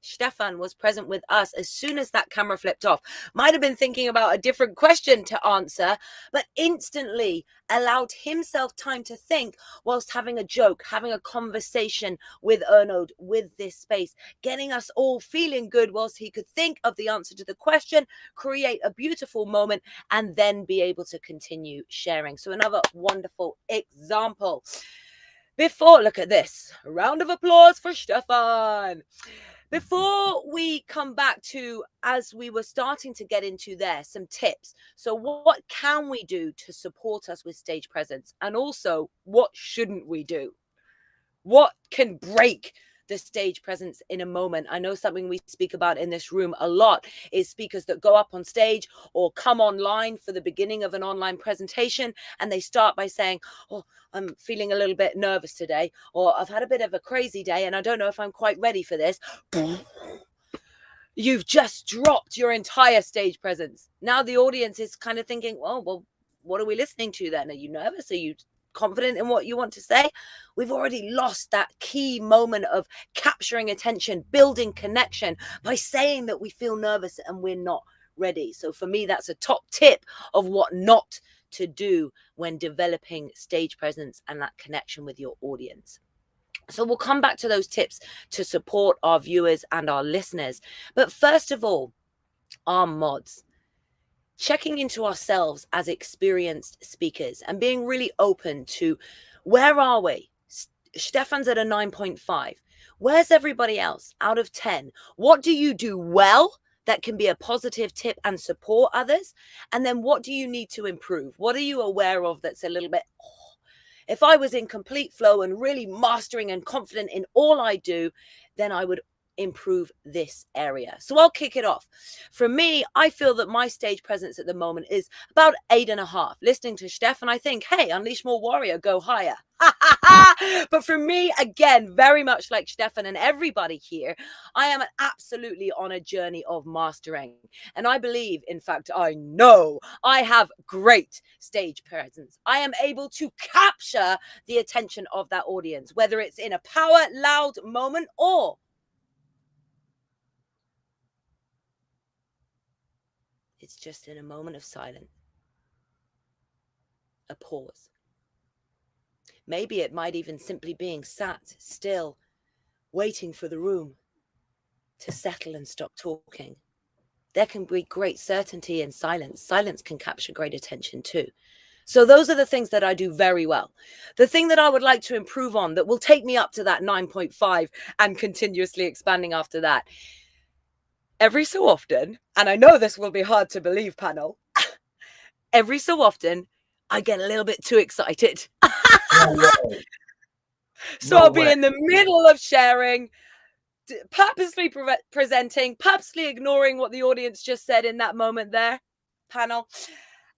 Stefan, was present with us as soon as that camera flipped off. Might have been thinking about a different question to answer, but instantly allowed himself time to think whilst having a joke, having a conversation with Ernold, with this space, getting us all feeling good whilst he could think of the answer to the question, create a beautiful moment, and then be able to continue sharing. So another wonderful example. Look at this. A round of applause for Stefan. Before we come back to, as we were starting to get into there, some tips. So what can we do to support us with stage presence? And also, what shouldn't we do? What can break the stage presence in a moment? I know something we speak about in this room a lot is speakers that go up on stage or come online for the beginning of an online presentation, and they start by saying, oh, I'm feeling a little bit nervous today, or I've had a bit of a crazy day and I don't know if I'm quite ready for this. you've just dropped your entire stage presence. Now the audience is kind of thinking, oh, well, what are we listening to then? Are you nervous? Are you confident in what you want to say? We've already lost that key moment of capturing attention, building connection by saying that we feel nervous and we're not ready. So for me, that's a top tip of what not to do when developing stage presence and that connection with your audience. So we'll come back to those tips to support our viewers and our listeners. But first of all, our mods. Checking into ourselves as experienced speakers and being really open to where are we? Stefan's at a 9.5. Where's everybody else out of 10? What do you do well that can be a positive tip and support others? And then what do you need to improve? What are you aware of that's a little bit, if I was in complete flow and really mastering and confident in all I do, then I would improve this area. So I'll kick it off. For me, I feel that my stage presence at the moment is about 8.5. Listening to Stefan, I think, hey, unleash more warrior, go higher. But for me, again, very much like Stefan and everybody here, I am absolutely on a journey of mastering. And I believe, in fact, I know I have great stage presence. I am able to capture the attention of that audience, whether it's in a power loud moment or it's just in a moment of silence, a pause. Maybe it might even simply being sat still, waiting for the room to settle and stop talking. There can be great certainty in silence. Silence can capture great attention too. So those are the things that I do very well. The thing that I would like to improve on that will take me up to that 9.5 and continuously expanding after that. Every so often, and I know this will be hard to believe, panel, every so often, I get a little bit too excited. So I'll be in the middle of sharing, purposely presenting, purposely ignoring what the audience just said in that moment there, panel.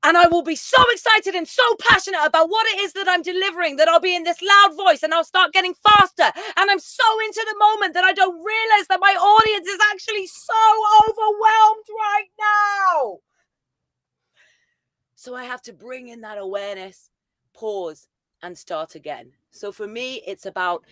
And I will be so excited and so passionate about what it is that I'm delivering that I'll be in this loud voice and I'll start getting faster. And I'm so into the moment that I don't realize that my audience is actually so overwhelmed right now. So I have to bring in that awareness, pause, and start again. So for me, it's about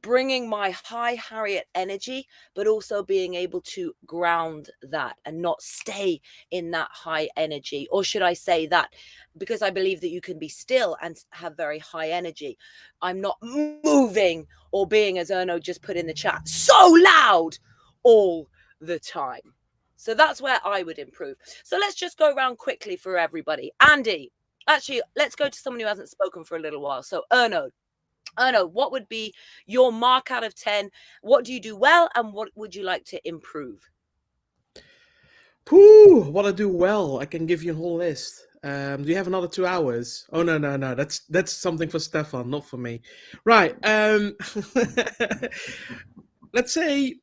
bringing my high Harriet energy, but also being able to ground that and not stay in that high energy. Or should I say that because I believe that you can be still and have very high energy. I'm not moving or being, as Ernold just put in the chat, so loud all the time. So that's where I would improve. So let's just go around quickly for everybody. Andy, actually, let's go to someone who hasn't spoken for a little while. So Ernold, what would be your mark out of 10? What do you do well and what would you like to improve? What I do well, I can give you a whole list. Do you have another 2 hours? Oh, no. That's something for Stefan, not for me. Right. Let's say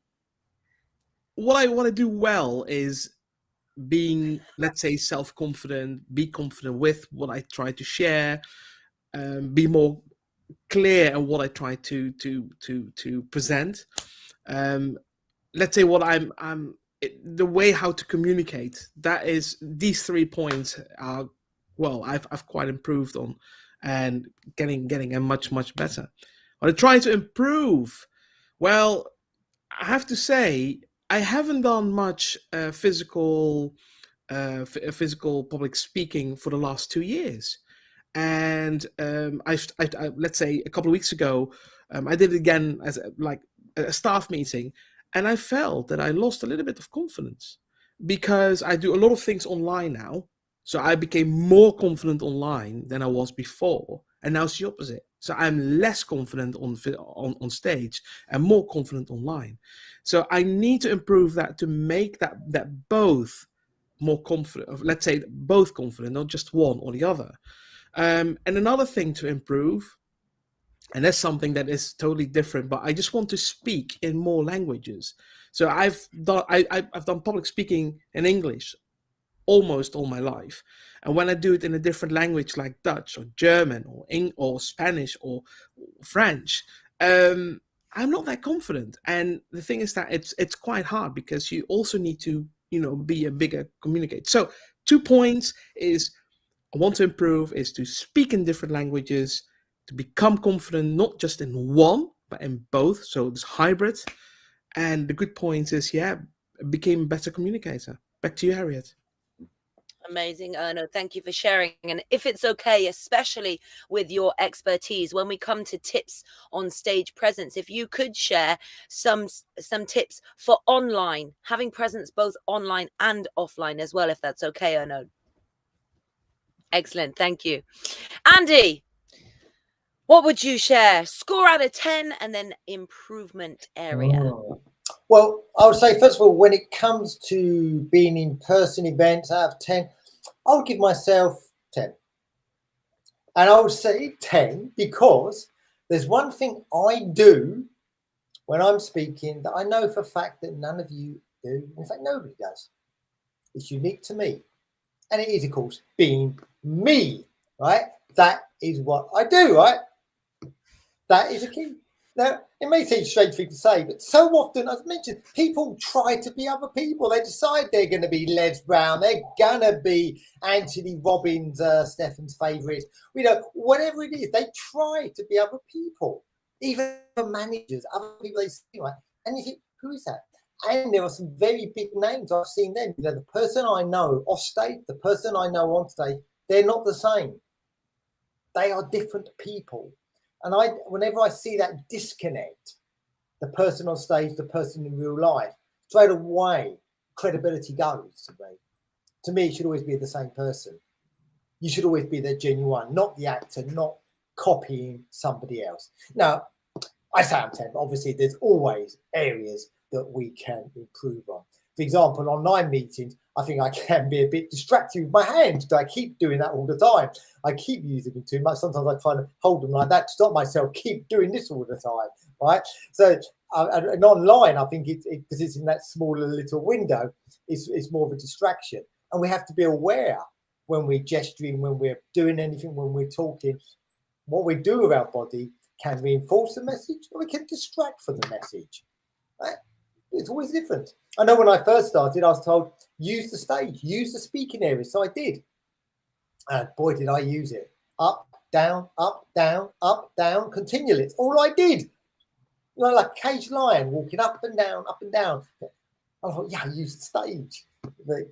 what I want to do well is being, let's say, self-confident, be confident with what I try to share, be more clear on what I try to present. Let's say what the way how to communicate. That is, these 3 points are, well, I've quite improved on, and getting a much better. What I try to improve, well, I have to say I haven't done much physical public speaking for the last 2 years. And I let's say a couple of weeks ago, I did it again as a staff meeting, and I felt that I lost a little bit of confidence because I do a lot of things online now. So I became more confident online than I was before, and now it's the opposite. So I'm less confident on stage and more confident online. So I need to improve that to make that both more confident. Let's say both confident, not just one or the other. And another thing to improve, and that's something that is totally different, but I just want to speak in more languages. So I've done public speaking in English almost all my life, and when I do it in a different language like Dutch or German or Spanish or French, I'm not that confident. And the thing is that it's quite hard because you also need to, be a bigger communicator. So 2 points is I want to improve is to speak in different languages, to become confident, not just in one, but in both. So it's hybrid. And the good point is, became a better communicator. Back to you, Harriet. Amazing, Erno. Thank you for sharing. And if it's okay, especially with your expertise, when we come to tips on stage presence, if you could share some tips for online, having presence both online and offline as well, if that's okay, Erno. Excellent. Thank you. Andy, what would you share? Score out of 10 and then improvement area. Well, I would say, first of all, when it comes to being in person events out of 10, I would give myself 10. And I would say 10 because there's one thing I do when I'm speaking that I know for a fact that none of you do. In fact, nobody does. It's unique to me. And it is, of course, being me, right? That is what I do, right? That is a key. Now, it may seem a strange thing to say, but so often, as mentioned, people try to be other people. They decide they're going to be Les Brown. They're going to be Anthony Robbins, Stefan's favourite. Whatever it is, they try to be other people. Even managers, other people they see, right? And you think, who is that? And there are some very big names. I've seen them. The person I know off stage, the person I know on stage, they're not the same. They are different people. And whenever I see that disconnect, the person on stage, the person in real life, straight away, credibility goes to me. To me, it should always be the same person. You should always be the genuine, not the actor, not copying somebody else. Now, I say I'm 10, but obviously there's always areas that we can improve on. For example, online meetings, I think I can be a bit distracted with my hands. I keep doing that all the time. I keep using them too much. Sometimes I try to hold them like that to stop myself keep doing this all the time, right? So, and online, I think because it's in that smaller little window, it's more of a distraction. And we have to be aware when we're gesturing, when we're doing anything, when we're talking, what we do with our body can reinforce the message or we can distract from the message, right? It's always different. I know when I first started, I was told, use the stage, use the speaking area. So I did. And boy, did I use it. Up, down, continually. It's all I did. Like a caged lion walking up and down, up and down. I thought, I use the stage. But,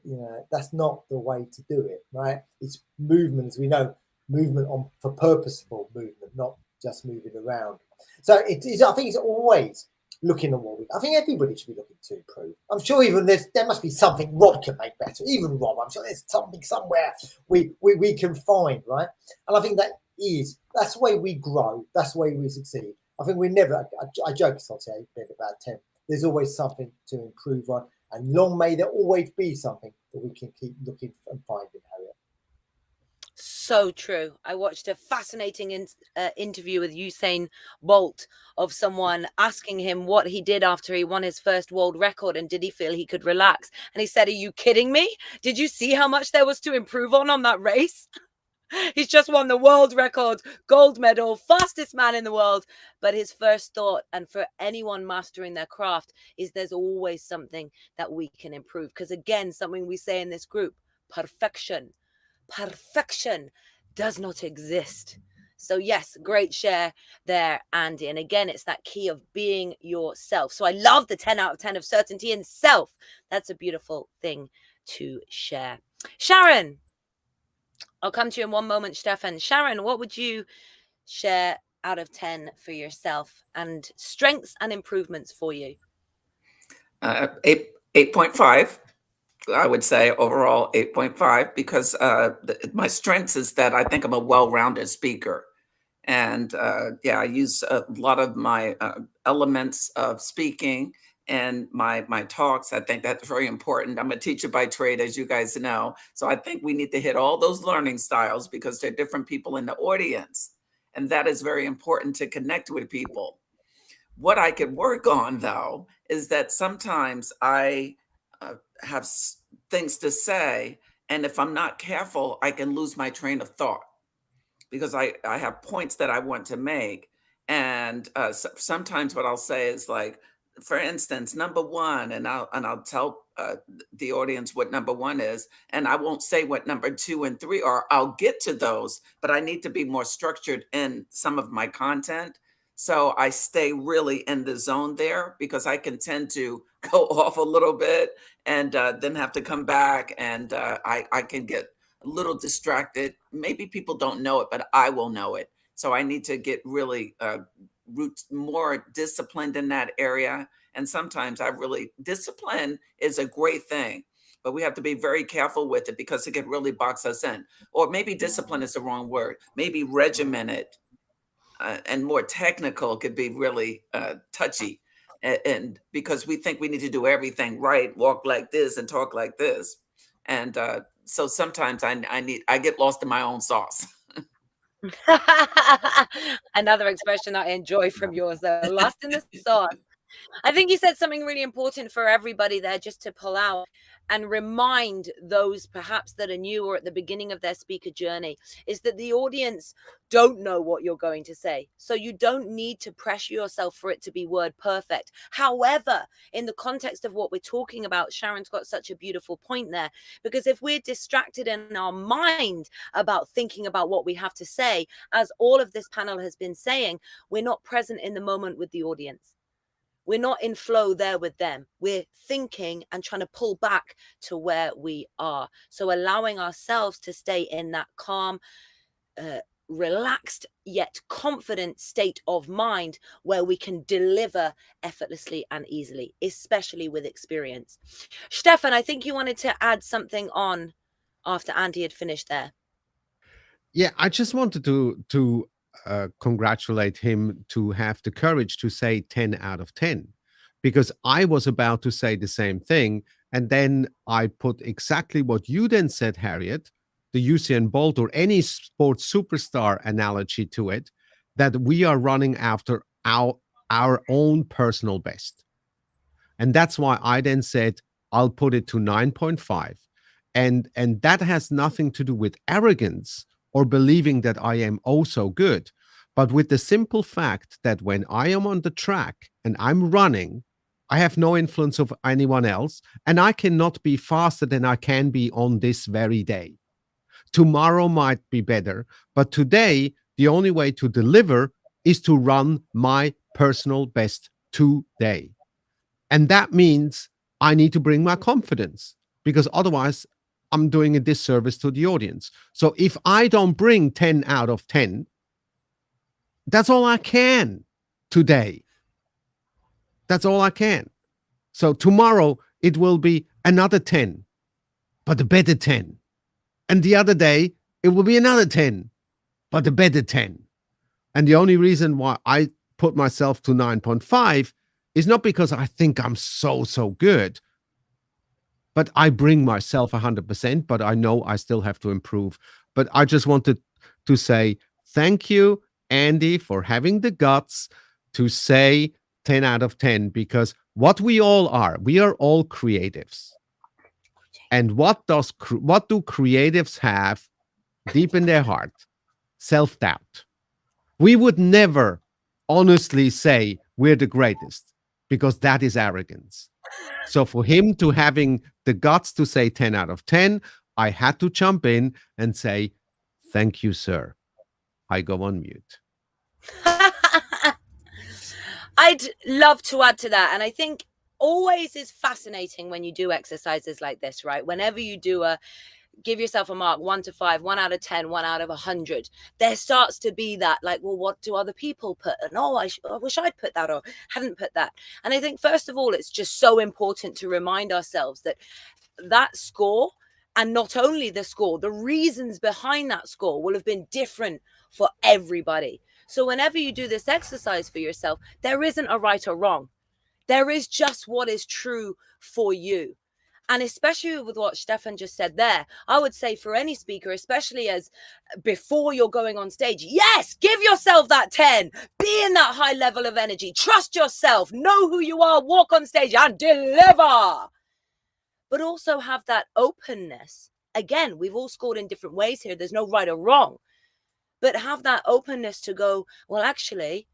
that's not the way to do it, right? It's movement, as we know, movement for purposeful movement, not just moving around. So I think it's always looking at I think everybody should be looking to improve. I'm sure even there must be something Rob can make better. Even Rob, I'm sure there's something somewhere we can find, right? And I think that's the way we grow. That's the way we succeed. I think we never, I joke, I'll say about 10. There's always something to improve on. And long may there always be something that we can keep looking and finding, Harriet. So true. I watched a fascinating interview with Usain Bolt of someone asking him what he did after he won his first world record and did he feel he could relax. And he said, are you kidding me? Did you see how much there was to improve on that race? He's just won the world record, gold medal, fastest man in the world. But his first thought, and for anyone mastering their craft, is there's always something that we can improve. Because again, something we say in this group, perfection does not exist. So yes, great share there, Andy. And again, it's that key of being yourself. So I love the 10 out of 10 of certainty in self. That's a beautiful thing to share. Sharon, I'll come to you in one moment, Stefan. Sharon, what would you share out of 10 for yourself and strengths and improvements for you? 8.5. I would say overall 8.5 because my strengths is that I think I'm a well-rounded speaker. And I use a lot of my elements of speaking and my talks. I think that's very important. I'm a teacher by trade, as you guys know. So I think we need to hit all those learning styles because there are different people in the audience. And that is very important to connect with people. What I could work on, though, is that sometimes I have things to say, and if I'm not careful, I can lose my train of thought because I have points that I want to make, And sometimes what I'll say is like, for instance, number one, and I'll tell the audience what number one is, and I won't say what number two and three are. I'll get to those, but I need to be more structured in some of my content. So I stay really in the zone there, because I can tend to go off a little bit and then have to come back, and I can get a little distracted. Maybe people don't know it, but I will know it. So I need to get really more disciplined in that area. And sometimes discipline is a great thing, but we have to be very careful with it, because it can really box us in. Or maybe discipline is the wrong word. Maybe regimented and more technical could be really touchy. And because we think we need to do everything right, walk like this and talk like this. And so sometimes I get lost in my own sauce. Another expression I enjoy from yours, though, lost in the sauce. I think you said something really important for everybody there, just to pull out and remind those perhaps that are new or at the beginning of their speaker journey, is that the audience don't know what you're going to say. So you don't need to pressure yourself for it to be word perfect. However, in the context of what we're talking about, Sharon's got such a beautiful point there, because if we're distracted in our mind about thinking about what we have to say, as all of this panel has been saying, we're not present in the moment with the audience. We're not in flow there with them. We're thinking and trying to pull back to where we are. So allowing ourselves to stay in that calm, relaxed yet confident state of mind where we can deliver effortlessly and easily, especially with experience. Stefan, I think you wanted to add something on after Andy had finished there. Yeah, I just wanted to congratulate him to have the courage to say 10 out of 10, because I was about to say the same thing. And then I put exactly what you then said, Harriet, the Usain Bolt or any sports superstar analogy to it, that we are running after our own personal best. And that's why I then said, I'll put it to 9.5. And that has nothing to do with arrogance or believing that I am oh so good, but with the simple fact that when I am on the track and I'm running, I have no influence of anyone else, and I cannot be faster than I can be on this very day. Tomorrow might be better, but today, the only way to deliver is to run my personal best today. And that means I need to bring my confidence, because otherwise I'm doing a disservice to the audience. So if I don't bring 10 out of 10, that's all I can today. That's all I can. So tomorrow it will be another 10, but a better 10. And the other day it will be another 10, but a better 10. And the only reason why I put myself to 9.5 is not because I think I'm so good, but I bring myself 100%, but I know I still have to improve. But I just wanted to say thank you, Andy, for having the guts to say 10 out of 10, because what we all are, we are all creatives. And what do creatives have deep in their heart? Self-doubt. We would never honestly say we're the greatest, because that is arrogance. So for him to having the guts to say 10 out of 10, I had to jump in and say, thank you, sir. I go on mute. I'd love to add to that. And I think always is fascinating when you do exercises like this, right? Whenever you do give yourself a mark, 1 to 5, 1 out of 10, 1 out of 100, there starts to be that like, well, what do other people put? And I wish I'd put that, or hadn't put that. And I think first of all, it's just so important to remind ourselves that that score, and not only the score, the reasons behind that score will have been different for everybody. So whenever you do this exercise for yourself, there isn't a right or wrong. There is just what is true for you. And especially with what Stefan just said there, I would say for any speaker, especially as before you're going on stage, yes, give yourself that 10, be in that high level of energy, trust yourself, know who you are, walk on stage and deliver. But also have that openness. Again, we've all scored in different ways here. There's no right or wrong, but have that openness to go, well, actually,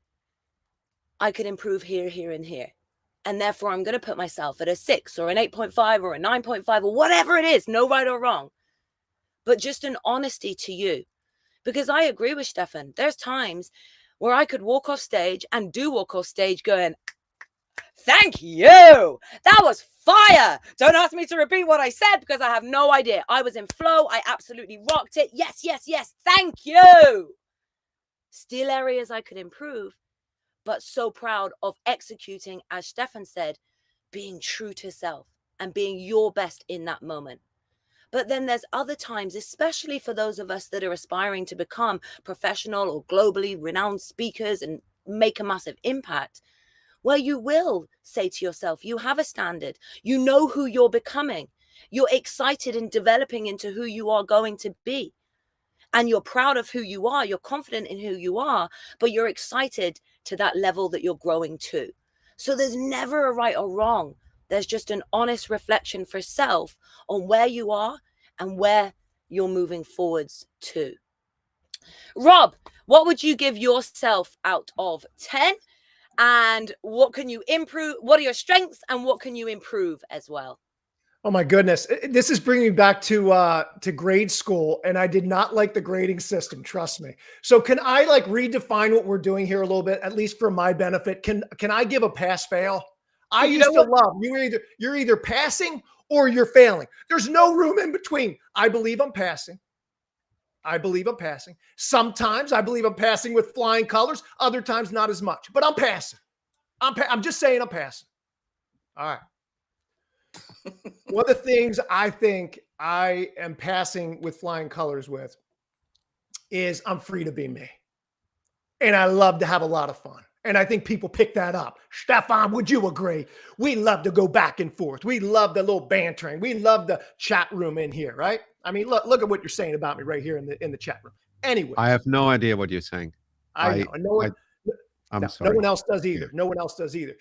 I could improve here, here, and here. And therefore, I'm going to put myself at a 6 or an 8.5 or a 9.5 or whatever it is, no right or wrong, but just an honesty to you. Because I agree with Stefan. There's times where I could walk off stage and do walk off stage going, thank you. That was fire. Don't ask me to repeat what I said because I have no idea. I was in flow. I absolutely rocked it. Yes, yes, yes. Thank you. Still areas I could improve, but so proud of executing, as Stefan said, being true to self and being your best in that moment. But then there's other times, especially for those of us that are aspiring to become professional or globally renowned speakers and make a massive impact, where you will say to yourself, you have a standard, you know who you're becoming, you're excited in developing into who you are going to be. And you're proud of who you are, you're confident in who you are, but you're excited to that level that you're growing to. So there's never a right or wrong. There's just an honest reflection for self on where you are and where you're moving forwards to. Rob, what would you give yourself out of 10? And what can you improve? What are your strengths and what can you improve as well? Oh my goodness. This is bringing me back to grade school, and I did not like the grading system, trust me. So can I like redefine what we're doing here a little bit, at least for my benefit? Can I give a pass fail? I used to love you're either passing or you're failing. There's no room in between. I believe I'm passing. Sometimes I believe I'm passing with flying colors. Other times not as much, but I'm passing. I'm just saying I'm passing. All right. One of the things I think I am passing with flying colors with is I'm free to be me. And I love to have a lot of fun. And I think people pick that up. Stefan, would you agree? We love to go back and forth. We love the little bantering. We love the chat room in here, right? I mean, look at what you're saying about me right here in the chat room. Anyway, I have no idea what you're saying. I know. I'm No sorry. one else does either. No one else does either.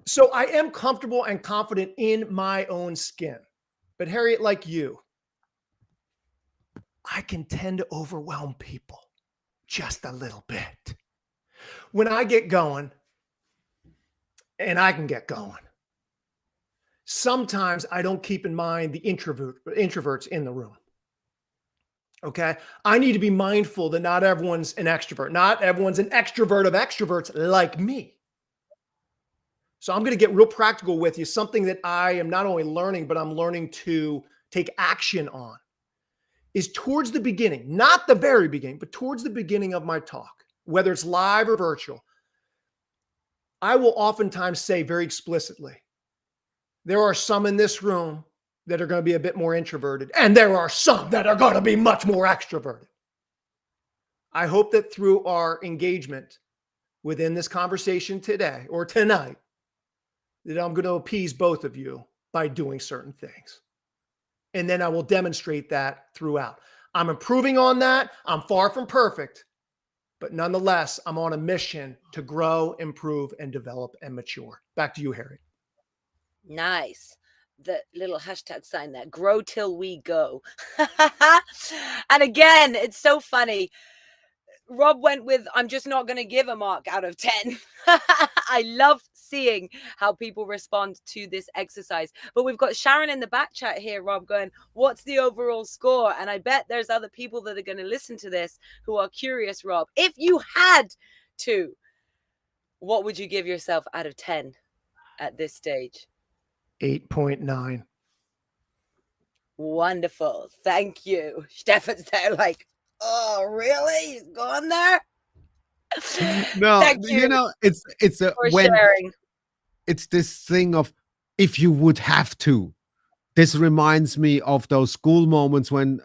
So I am comfortable and confident in my own skin. But Harriet, like you, I can tend to overwhelm people just a little bit. When I get going, and I can get going, sometimes I don't keep in mind the introverts in the room. Okay. I need to be mindful that not everyone's an extrovert. Not everyone's an extrovert of extroverts like me. So I'm going to get real practical with you. Something that I am not only learning, but I'm learning to take action on is towards the beginning, not the very beginning, but towards the beginning of my talk, whether it's live or virtual. I will oftentimes say very explicitly, there are some in this room that are going to be a bit more introverted, and there are some that are going to be much more extroverted. I hope that through our engagement within this conversation today or tonight, that I'm going to appease both of you by doing certain things. And then I will demonstrate that throughout. I'm improving on that. I'm far from perfect, but nonetheless, I'm on a mission to grow, improve, and develop and mature. Back to you, Harriet. Nice. The little hashtag sign there, grow till we go. And again, it's so funny. Rob went with, I'm just not going to give a mark out of 10. I love seeing how people respond to this exercise. But we've got Sharon in the back chat here, Rob, going, what's the overall score? And I bet there's other people that are going to listen to this who are curious, Rob. If you had to, what would you give yourself out of 10 at this stage? 8.9. Wonderful. Thank you. Stefan's there like, oh, really? He's gone there? No, Thank you it's a for sharing. It's this thing of if you would have to. This reminds me of those school moments when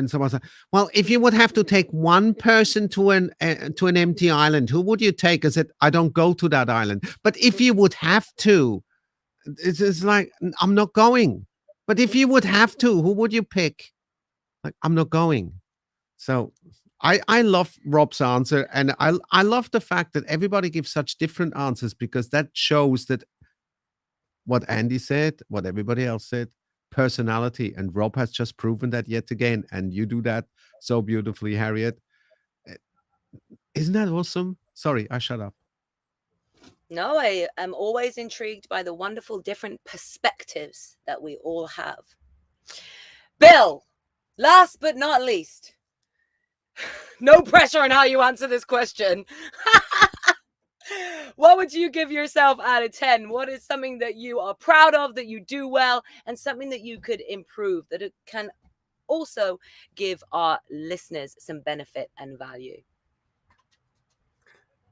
someone said, well, if you would have to take one person to an empty island, who would you take? I said, I don't go to that island. But if you would have to, it's like, I'm not going. But if you would have to, who would you pick? Like, I'm not going. So I love Rob's answer. And I love the fact that everybody gives such different answers, because that shows that what Andy said, what everybody else said, personality. And Rob has just proven that yet again. And you do that so beautifully, Harriet. Isn't that awesome? Sorry, I shut up. No, I am always intrigued by the wonderful different perspectives that we all have. Bill, last but not least, no pressure on how you answer this question. What would you give yourself out of 10? What is something that you are proud of, that you do well, and something that you could improve, that it can also give our listeners some benefit and value?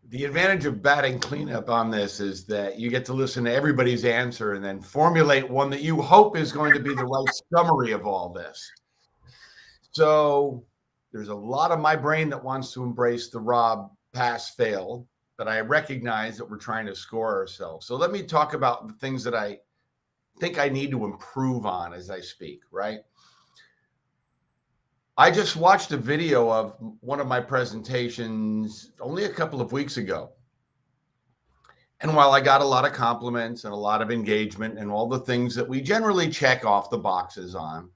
The advantage of batting cleanup on this is that you get to listen to everybody's answer and then formulate one that you hope is going to be the right summary of all this. So there's a lot of my brain that wants to embrace the Rob pass fail, but I recognize that we're trying to score ourselves. So let me talk about the things that I think I need to improve on as I speak, right? I just watched a video of one of my presentations only a couple of weeks ago. And while I got a lot of compliments and a lot of engagement and all the things that we generally check off the boxes on,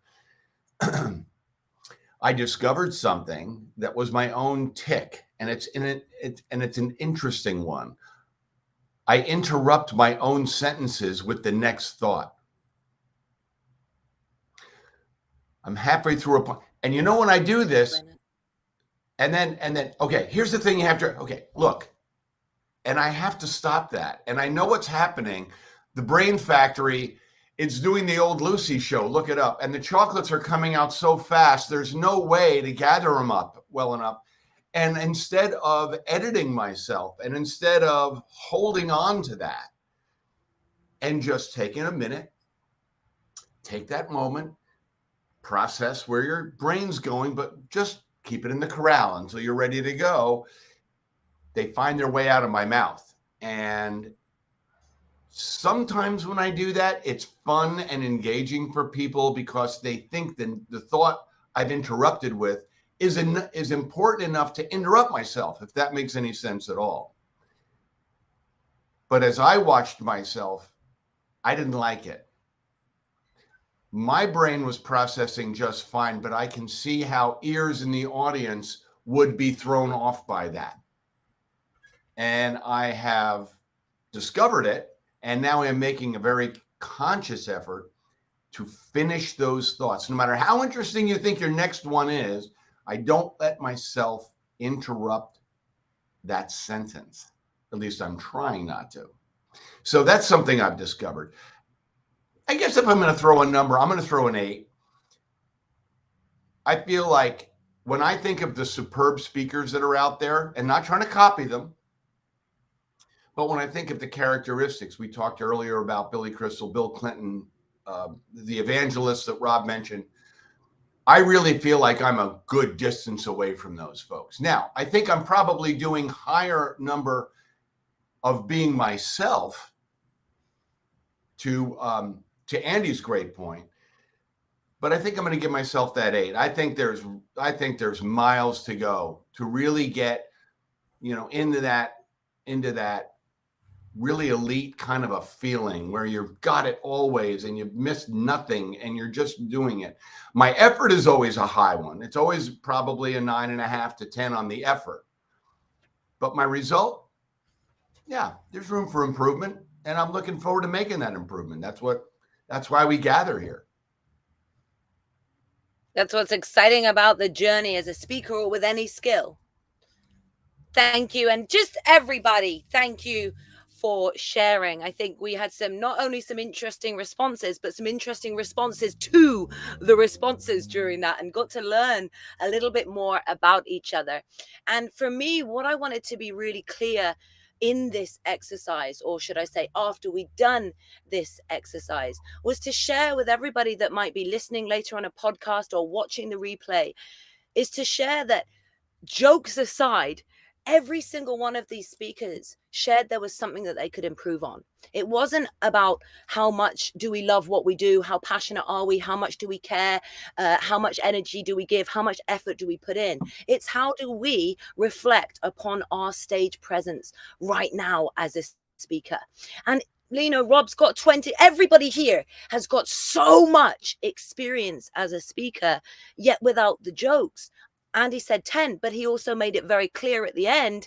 I discovered something that was my own tick, and it's an interesting one. I interrupt my own sentences with the next thought. I'm halfway through a point. And you know when I do this, and then, okay, here's the thing you have to, okay, look, and I have to stop that. And I know what's happening. The brain factory, it's doing the old Lucy show, look it up. And the chocolates are coming out so fast, there's no way to gather them up well enough. And instead of editing myself and instead of holding on to that and just taking a minute, take that moment, process where your brain's going, but just keep it in the corral until you're ready to go. They find their way out of my mouth. And sometimes when I do that, it's fun and engaging for people because they think the thought I've interrupted with is important enough to interrupt myself, if that makes any sense at all. But as I watched myself, I didn't like it. My brain was processing just fine, but I can see how ears in the audience would be thrown off by that. And I have discovered it, and now I'm making a very conscious effort to finish those thoughts. No matter how interesting you think your next one is, I don't let myself interrupt that sentence. At least I'm trying not to. So that's something I've discovered. I guess if I'm going to throw a number, I'm going to throw an 8. I feel like when I think of the superb speakers that are out there, and not trying to copy them, but when I think of the characteristics, we talked earlier about Billy Crystal, Bill Clinton, the evangelists that Rob mentioned, I really feel like I'm a good distance away from those folks. Now, I think I'm probably doing higher number of being myself to Andy's great point, but I think I'm going to give myself that 8. I think there's miles to go to really get, into that really elite kind of a feeling where you've got it always and you've missed nothing and you're just doing it. My effort is always a high one. It's always probably a 9.5 to 10 on the effort, but my result, yeah, there's room for improvement, and I'm looking forward to making that improvement. That's why we gather here. That's what's exciting about the journey as a speaker or with any skill. Thank you. And just everybody, thank you for sharing. I think we had not only some interesting responses, but some interesting responses to the responses during that, and got to learn a little bit more about each other. And for me, what I wanted to be really clear in this exercise, or should I say after we'd done this exercise, was to share with everybody that might be listening later on a podcast or watching the replay, is to share that, jokes aside, every single one of these speakers shared there was something that they could improve on. It wasn't about how much do we love what we do, how passionate are we, how much do we care, how much energy do we give, how much effort do we put in. It's how do we reflect upon our stage presence right now as a speaker. And Rob's got 20, everybody here has got so much experience as a speaker, yet without the jokes. Andy said 10, but he also made it very clear at the end,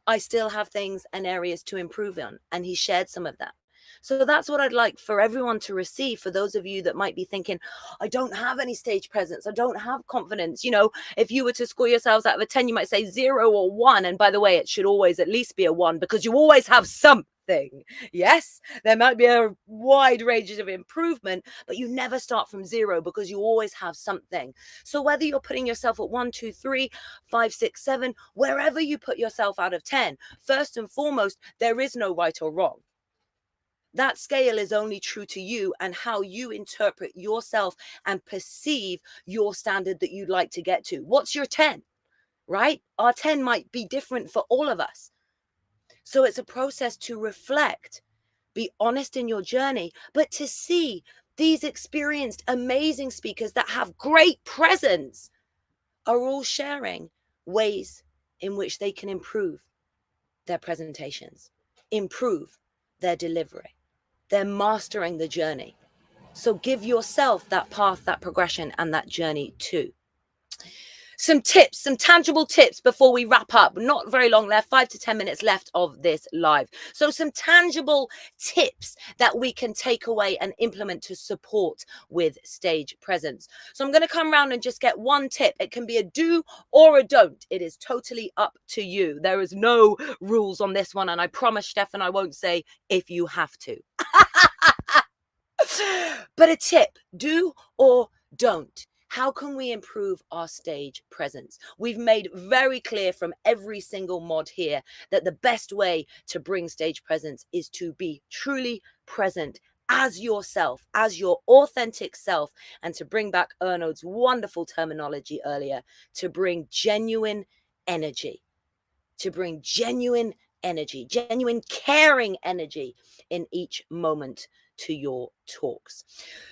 I still have things and areas to improve on. And he shared some of that. So that's what I'd like for everyone to receive. For those of you that might be thinking, I don't have any stage presence, I don't have confidence. You know, if you were to score yourselves out of a 10, you might say 0 or 1. And by the way, it should always at least be a 1, because you always have something. Yes, there might be a wide range of improvement, but you never start from 0, because you always have something. So whether you're putting yourself at 1, 2, 3, 5, 6, 7, wherever you put yourself out of 10, first and foremost, there is no right or wrong. That scale is only true to you and how you interpret yourself and perceive your standard that you'd like to get to. What's your 10, right? Our 10 might be different for all of us. So it's a process to reflect, be honest in your journey, but to see these experienced, amazing speakers that have great presence are all sharing ways in which they can improve their presentations, improve their delivery. They're mastering the journey. So give yourself that path, that progression, and that journey too. Some tips, some tangible tips before we wrap up. Not very long left, 5 to 10 minutes left of this live. So some tangible tips that we can take away and implement to support with stage presence. So I'm going to come around and just get one tip. It can be a do or a don't. It is totally up to you. There is no rules on this one. And I promise, Stefan, I won't say if you have to. But a tip, do or don't. How can we improve our stage presence? We've made very clear from every single mod here that the best way to bring stage presence is to be truly present as yourself, as your authentic self, and to bring back Ernold's wonderful terminology earlier, to bring genuine energy, genuine caring energy in each moment to your talks.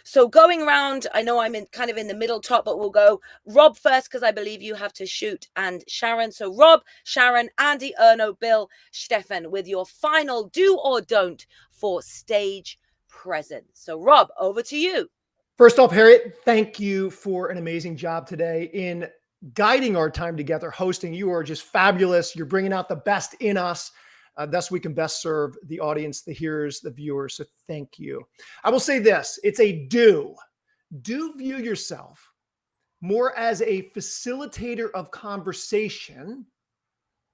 So going around, I know I'm kind of in the middle top, but we'll go Rob first, because I believe you have to shoot, and Sharon. So Rob, Sharon, Andy, Erno, Bill, Stefan, with your final do or don't for stage presence. So Rob, over to you. First off, Harriet, thank you for an amazing job today in guiding our time together, hosting. You are just fabulous. You're bringing out the best in us. Thus, we can best serve the audience, the hearers, the viewers. So thank you. I will say this. It's a do. Do view yourself more as a facilitator of conversation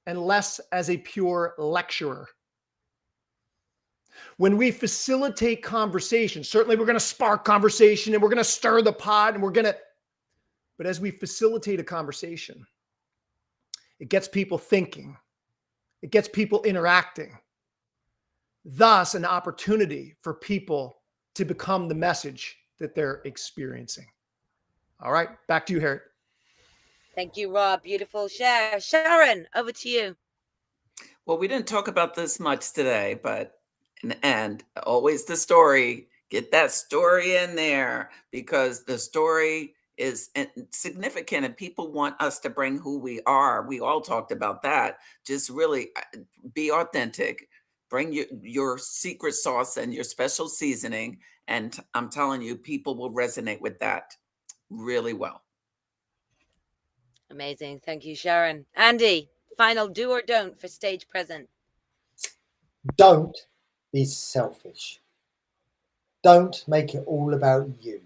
and less as a pure lecturer. When we facilitate conversation, certainly we're going to spark conversation and we're going to stir the pot and but as we facilitate a conversation, it gets people thinking. It gets people interacting. Thus, an opportunity for people to become the message that they're experiencing. All right, back to you, Harriet. Thank you, Rob. Beautiful share. Sharon, over to you. Well, we didn't talk about this much today, but and always the story. Get that story in there, because the story is significant and people want us to bring who we are. We all talked about that. Just really be authentic. Bring your secret sauce and your special seasoning. And I'm telling you, people will resonate with that really well. Amazing. Thank you, Sharon. Andy, final do or don't for stage present. Don't be selfish. Don't make it all about you.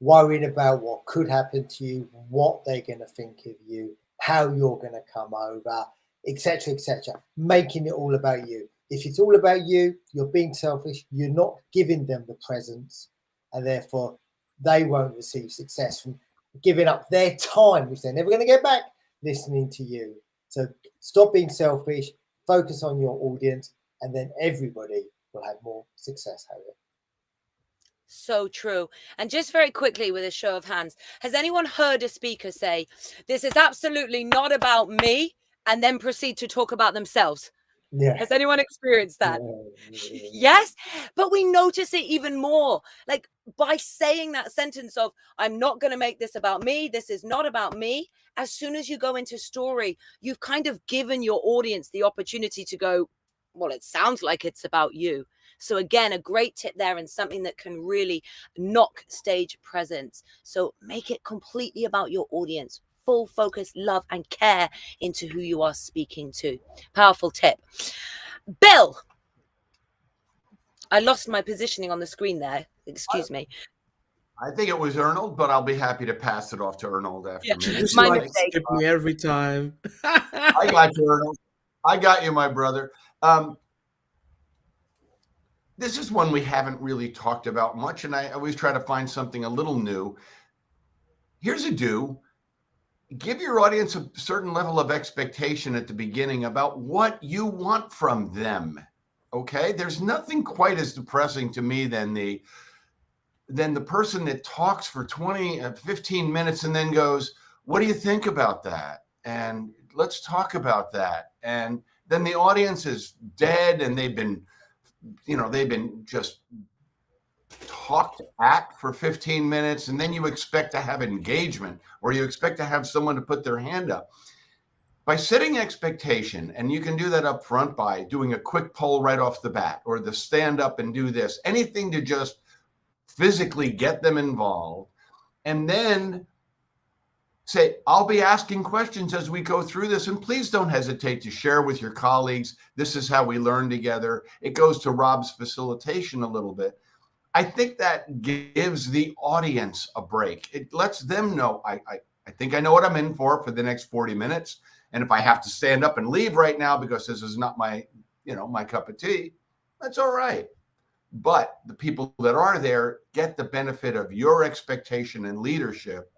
Worried about what could happen to you, what they're going to think of you, how you're going to come over, etc., etc. Making it all about you. If it's all about you, you're being selfish. You're not giving them the presence, and therefore they won't receive success from giving up their time, which they're never going to get back, listening to you. So stop being selfish. Focus on your audience, and then everybody will have more success, Harriet. So true. And just very quickly, with a show of hands, has anyone heard a speaker say, this is absolutely not about me, and then proceed to talk about themselves? Yeah. Has anyone experienced that? Yeah. Yes. But we notice it even more. Like by saying that sentence of, I'm not going to make this about me. This is not about me. As soon as you go into story, you've kind of given your audience the opportunity to go, well, it sounds like it's about you. So again, a great tip there, and something that can really knock stage presence. So make it completely about your audience. full focus, love, and care into who you are speaking to. Powerful tip. Bill, I lost my positioning on the screen there. Excuse me. I think it was Ernold, but I'll be happy to pass it off to Ernold after Yeah, me. Just my like mistake. skip me every time. I got you, Ernold. I got you, my brother. This is one we haven't really talked about much, and I always try to find something a little new. Here's a do. Give your audience a certain level of expectation at the beginning about what you want from them. Okay? There's nothing quite as depressing to me than the person that talks for 15 minutes and then goes, what do you think about that? And let's talk about that. And then the audience is dead and they've been just talked at for 15 minutes. And then you expect to have engagement, or you expect to have someone to put their hand up. By setting expectation, and you can do that up front by doing a quick poll right off the bat, or the stand up and do this, anything to just physically get them involved, and then say, I'll be asking questions as we go through this, and please don't hesitate to share with your colleagues. This is how we learn together. It goes to Rob's facilitation a little bit. I think that gives the audience a break. It lets them know, I think I know what I'm in for the next 40 minutes. And if I have to stand up and leave right now because this is not my cup of tea, that's all right. But the people that are there get the benefit of your expectation and leadership.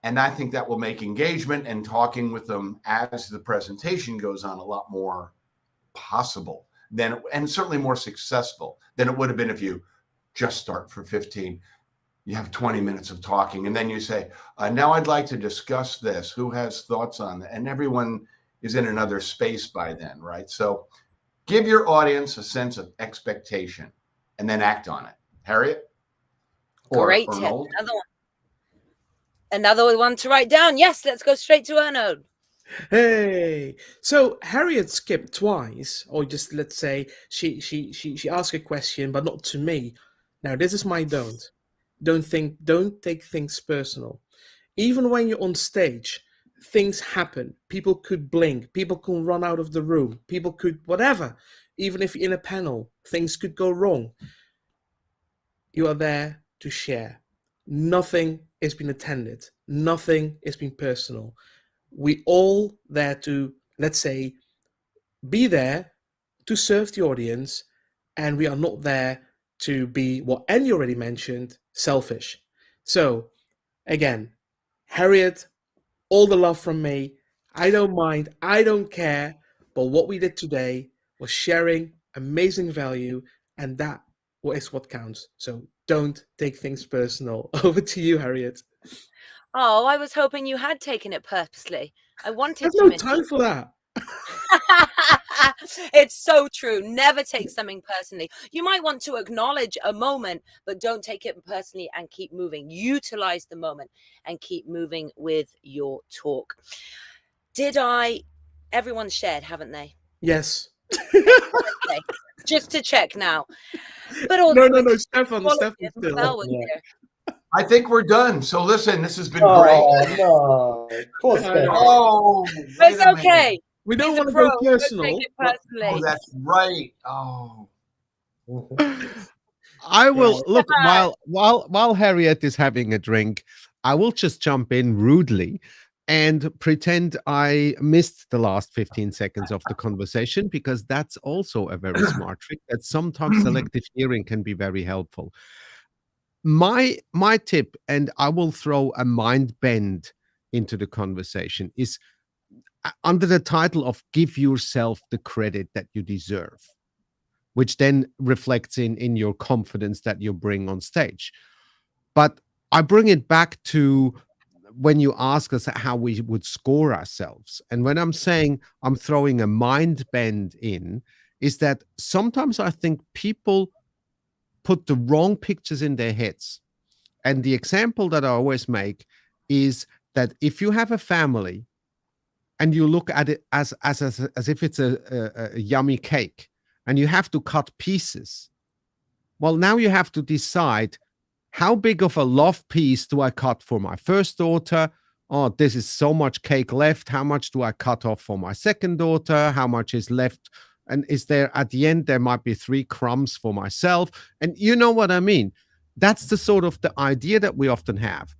And I think that will make engagement and talking with them as the presentation goes on a lot more possible and certainly more successful than it would have been if you just start for 15. You have 20 minutes of talking, and then you say, now I'd like to discuss this. Who has thoughts on that? And everyone is in another space by then, right? So give your audience a sense of expectation and then act on it. Harriet? Great tip. Another one to write down. Yes, let's go straight to Ernold. Hey, so Harriet skipped twice, or just let's say she asked a question, but not to me. Now this is my don't. Don't take things personal. Even when you're on stage, things happen. People could blink. People can run out of the room. People could whatever. Even if you're in a panel, things could go wrong. You are there to share. Nothing has been attended. Nothing has been personal. We all there to, let's say, be there to serve the audience, and we are not there to be what Andy already mentioned, selfish. So again, Harriet, all the love from me. I don't mind. I don't care. But what we did today was sharing amazing value, and that is what counts. So don't take things personal. Over to you, Harriet. Oh, I was hoping you had taken it purposely. I wanted There's to no miss time you. for that. It's so true. Never take something personally. You might want to acknowledge a moment, but don't take it personally and keep moving. Utilize the moment and keep moving with your talk. Everyone's shared, haven't they? Yes. Okay. Just to check now. But also, No, Stefan still. I think we're done. So listen, this has been great. No, poor Stefan. Oh, it's okay. We don't He's want a to pro. go personal. Don't take it personally. Oh, that's right. Oh. I will look while Harriet is having a drink, I will just jump in rudely and pretend I missed the last 15 seconds of the conversation, because that's also a very smart trick that sometimes selective hearing can be very helpful. My tip, and I will throw a mind bend into the conversation, is under the title of give yourself the credit that you deserve, which then reflects in your confidence that you bring on stage. But I bring it back to when you ask us how we would score ourselves. And when I'm saying I'm throwing a mind bend in, is that sometimes I think people put the wrong pictures in their heads. And the example that I always make is that if you have a family and you look at it as if it's a yummy cake, and you have to cut pieces, well, now you have to decide, how big of a love piece do I cut for my first daughter oh, this is so much cake left. How much do I cut off for my second daughter? How much is left? And is there at the end, there might be 3 crumbs for myself. And you know what I mean? That's the sort of the idea that we often have.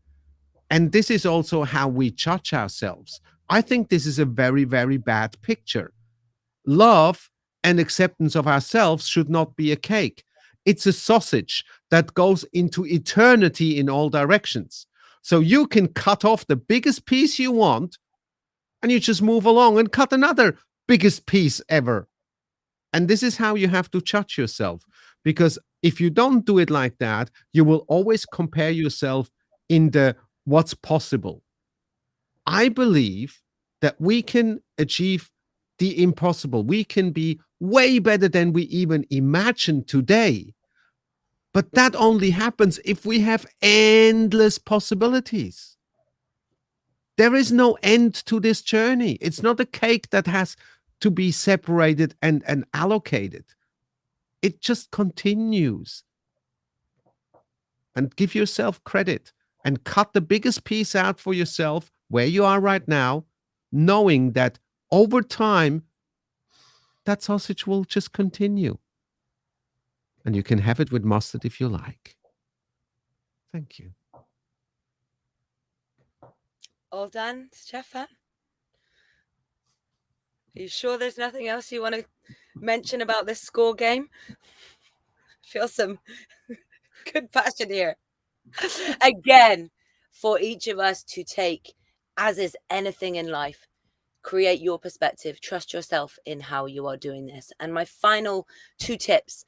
And this is also how we judge ourselves. I think this is a very, very bad picture. Love and acceptance of ourselves should not be a cake. It's a sausage that goes into eternity in all directions. So you can cut off the biggest piece you want and you just move along and cut another biggest piece ever. And this is how you have to judge yourself. Because if you don't do it like that, you will always compare yourself in the what's possible. I believe that we can achieve the impossible. We can be way better than we even imagine today. But that only happens if we have endless possibilities. There is no end to this journey. It's not a cake that has to be separated and allocated. It just continues. And give yourself credit and cut the biggest piece out for yourself where you are right now, knowing that over time, that sausage will just continue. And you can have it with mustard if you like. Thank you. All done, Stefan? Are you sure there's nothing else you want to mention about this score game? Feel some good passion here. Again, for each of us to take, as is anything in life, create your perspective, trust yourself in how you are doing this. And my final 2 tips,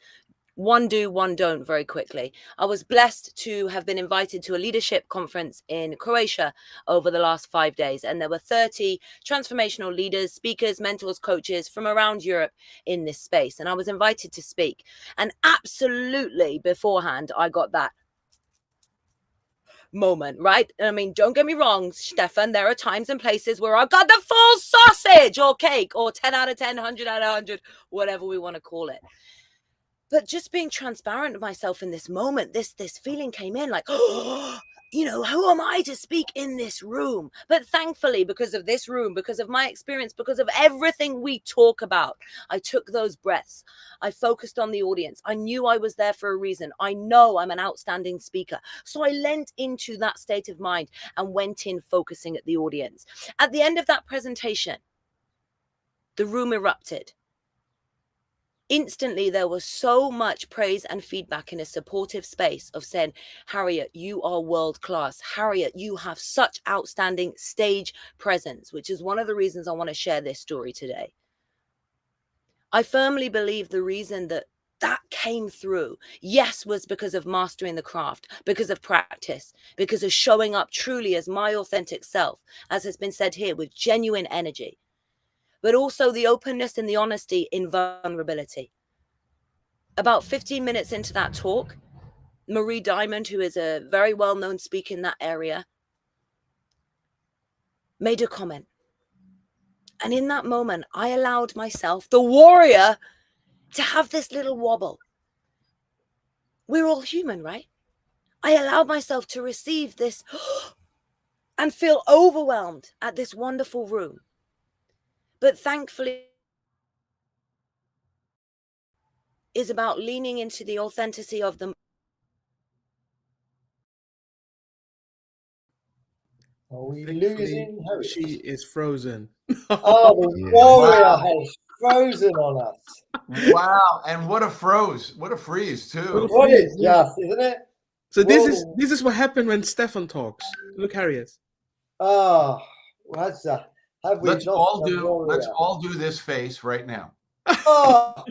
one do, one don't, very quickly. I was blessed to have been invited to a leadership conference in Croatia over the last 5 days. And there were 30 transformational leaders, speakers, mentors, coaches from around Europe in this space. And I was invited to speak. And absolutely beforehand, I got that moment, right? I mean, don't get me wrong, Stefan, there are times and places where I've got the full sausage or cake or 10 out of 10, 100 out of 100, whatever we want to call it. But just being transparent with myself in this moment, this feeling came in like, oh, you know, who am I to speak in this room? But thankfully, because of this room, because of my experience, because of everything we talk about, I took those breaths. I focused on the audience. I knew I was there for a reason. I know I'm an outstanding speaker. So I leant into that state of mind and went in focusing at the audience. At the end of that presentation, the room erupted. Instantly, there was so much praise and feedback in a supportive space of saying, Harriet, you are world class. Harriet, you have such outstanding stage presence, which is one of the reasons I want to share this story today. I firmly believe the reason that came through, yes, was because of mastering the craft, because of practice, because of showing up truly as my authentic self, as has been said here, with genuine energy. But also the openness and the honesty in vulnerability. About 15 minutes into that talk, Marie Diamond, who is a very well-known speaker in that area, made a comment. And in that moment, I allowed myself, the warrior, to have this little wobble. We're all human, right? I allowed myself to receive this and feel overwhelmed at this wonderful room. But thankfully, is about leaning into the authenticity of them. Are we losing Harriet? She is frozen. Oh, the warrior has frozen on us. Wow. And what a freeze too. What is just, isn't it? So this is what happened when Stefan talks. Look, Harriet. Oh, what's that? Have we Let's all do this face right now. Oh.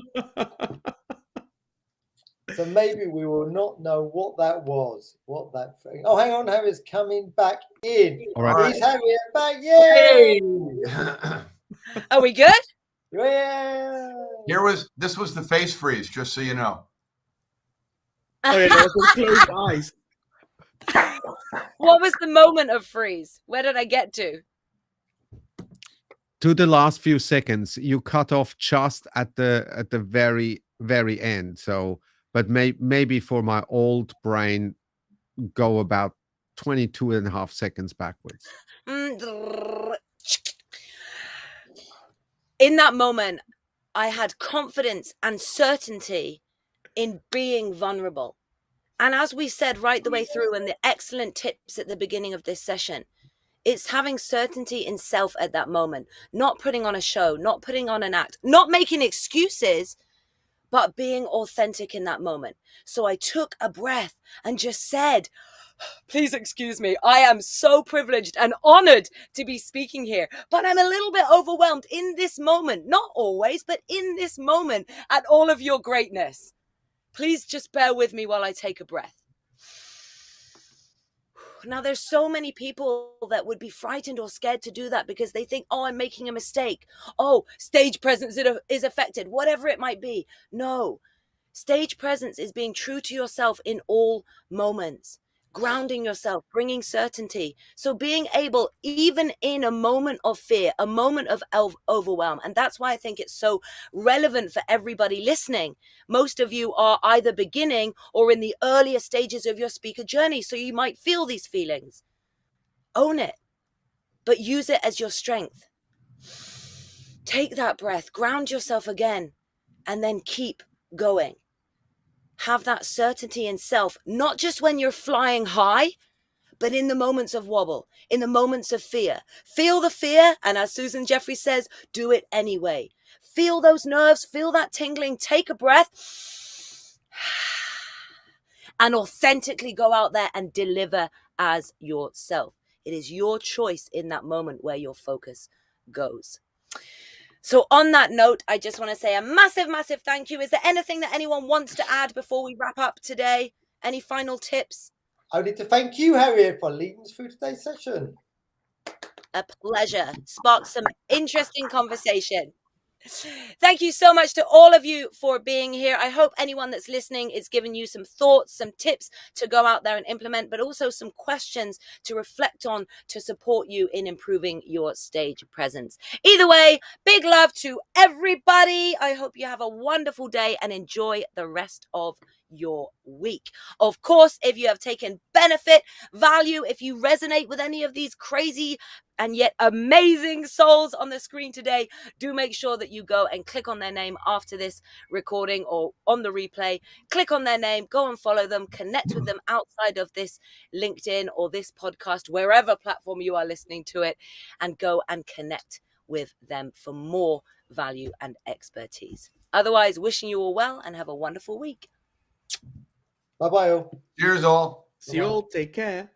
So maybe we will not know what that was. What that thing. Oh, hang on, Harriet's coming back in. All right. Is Harriet back? Yay! Are we good? Yeah. This was the face freeze, just so you know. Oh yeah, that was with closed eyes. What was the moment of freeze? Where did I get to? To the last few seconds, you cut off just at the very, very end. So, but maybe for my old brain, go about 22.5 seconds backwards. in that moment, I had confidence and certainty in being vulnerable. And as we said right the way through, and the excellent tips at the beginning of this session, it's having certainty in self at that moment, not putting on a show, not putting on an act, not making excuses, but being authentic in that moment. So I took a breath and just said, please excuse me, I am so privileged and honored to be speaking here, but I'm a little bit overwhelmed in this moment, not always, but in this moment, at all of your greatness. Please just bear with me while I take a breath. Now, there's so many people that would be frightened or scared to do that because they think, oh, I'm making a mistake. Oh, stage presence is affected, whatever it might be. No, stage presence is being true to yourself in all moments, grounding yourself, bringing certainty. So being able, even in a moment of fear, a moment of overwhelm, and that's why I think it's so relevant for everybody listening. Most of you are either beginning or in the earlier stages of your speaker journey, so you might feel these feelings. Own it, but use it as your strength. Take that breath, ground yourself again, and then keep going. Have that certainty in self, not just when you're flying high, but in the moments of wobble, in the moments of fear. Feel the fear, and as Susan Jeffrey says, do it anyway. Feel those nerves, feel that tingling, take a breath, and authentically go out there and deliver as yourself. It is your choice in that moment where your focus goes. So on that note, I just want to say a massive, massive thank you. Is there anything that anyone wants to add before we wrap up today? Any final tips? I need to thank you, Harriet, for leading us through today's session. A pleasure. Sparked some interesting conversation. Thank you so much to all of you for being here. I hope anyone that's listening is giving you some thoughts, some tips to go out there and implement, but also some questions to reflect on to support you in improving your stage presence. Either way, big love to everybody. I hope you have a wonderful day and enjoy the rest of your week. Of course, if you have taken benefit, value, if you resonate with any of these crazy and yet amazing souls on the screen today, do make sure that you go and click on their name after this recording or on the replay. Click on their name, go and follow them, connect with them outside of this LinkedIn or this podcast, wherever platform you are listening to it, and go and connect with them for more value and expertise. Otherwise, wishing you all well and have a wonderful week. Bye-bye all. Cheers all. See you all. Take care.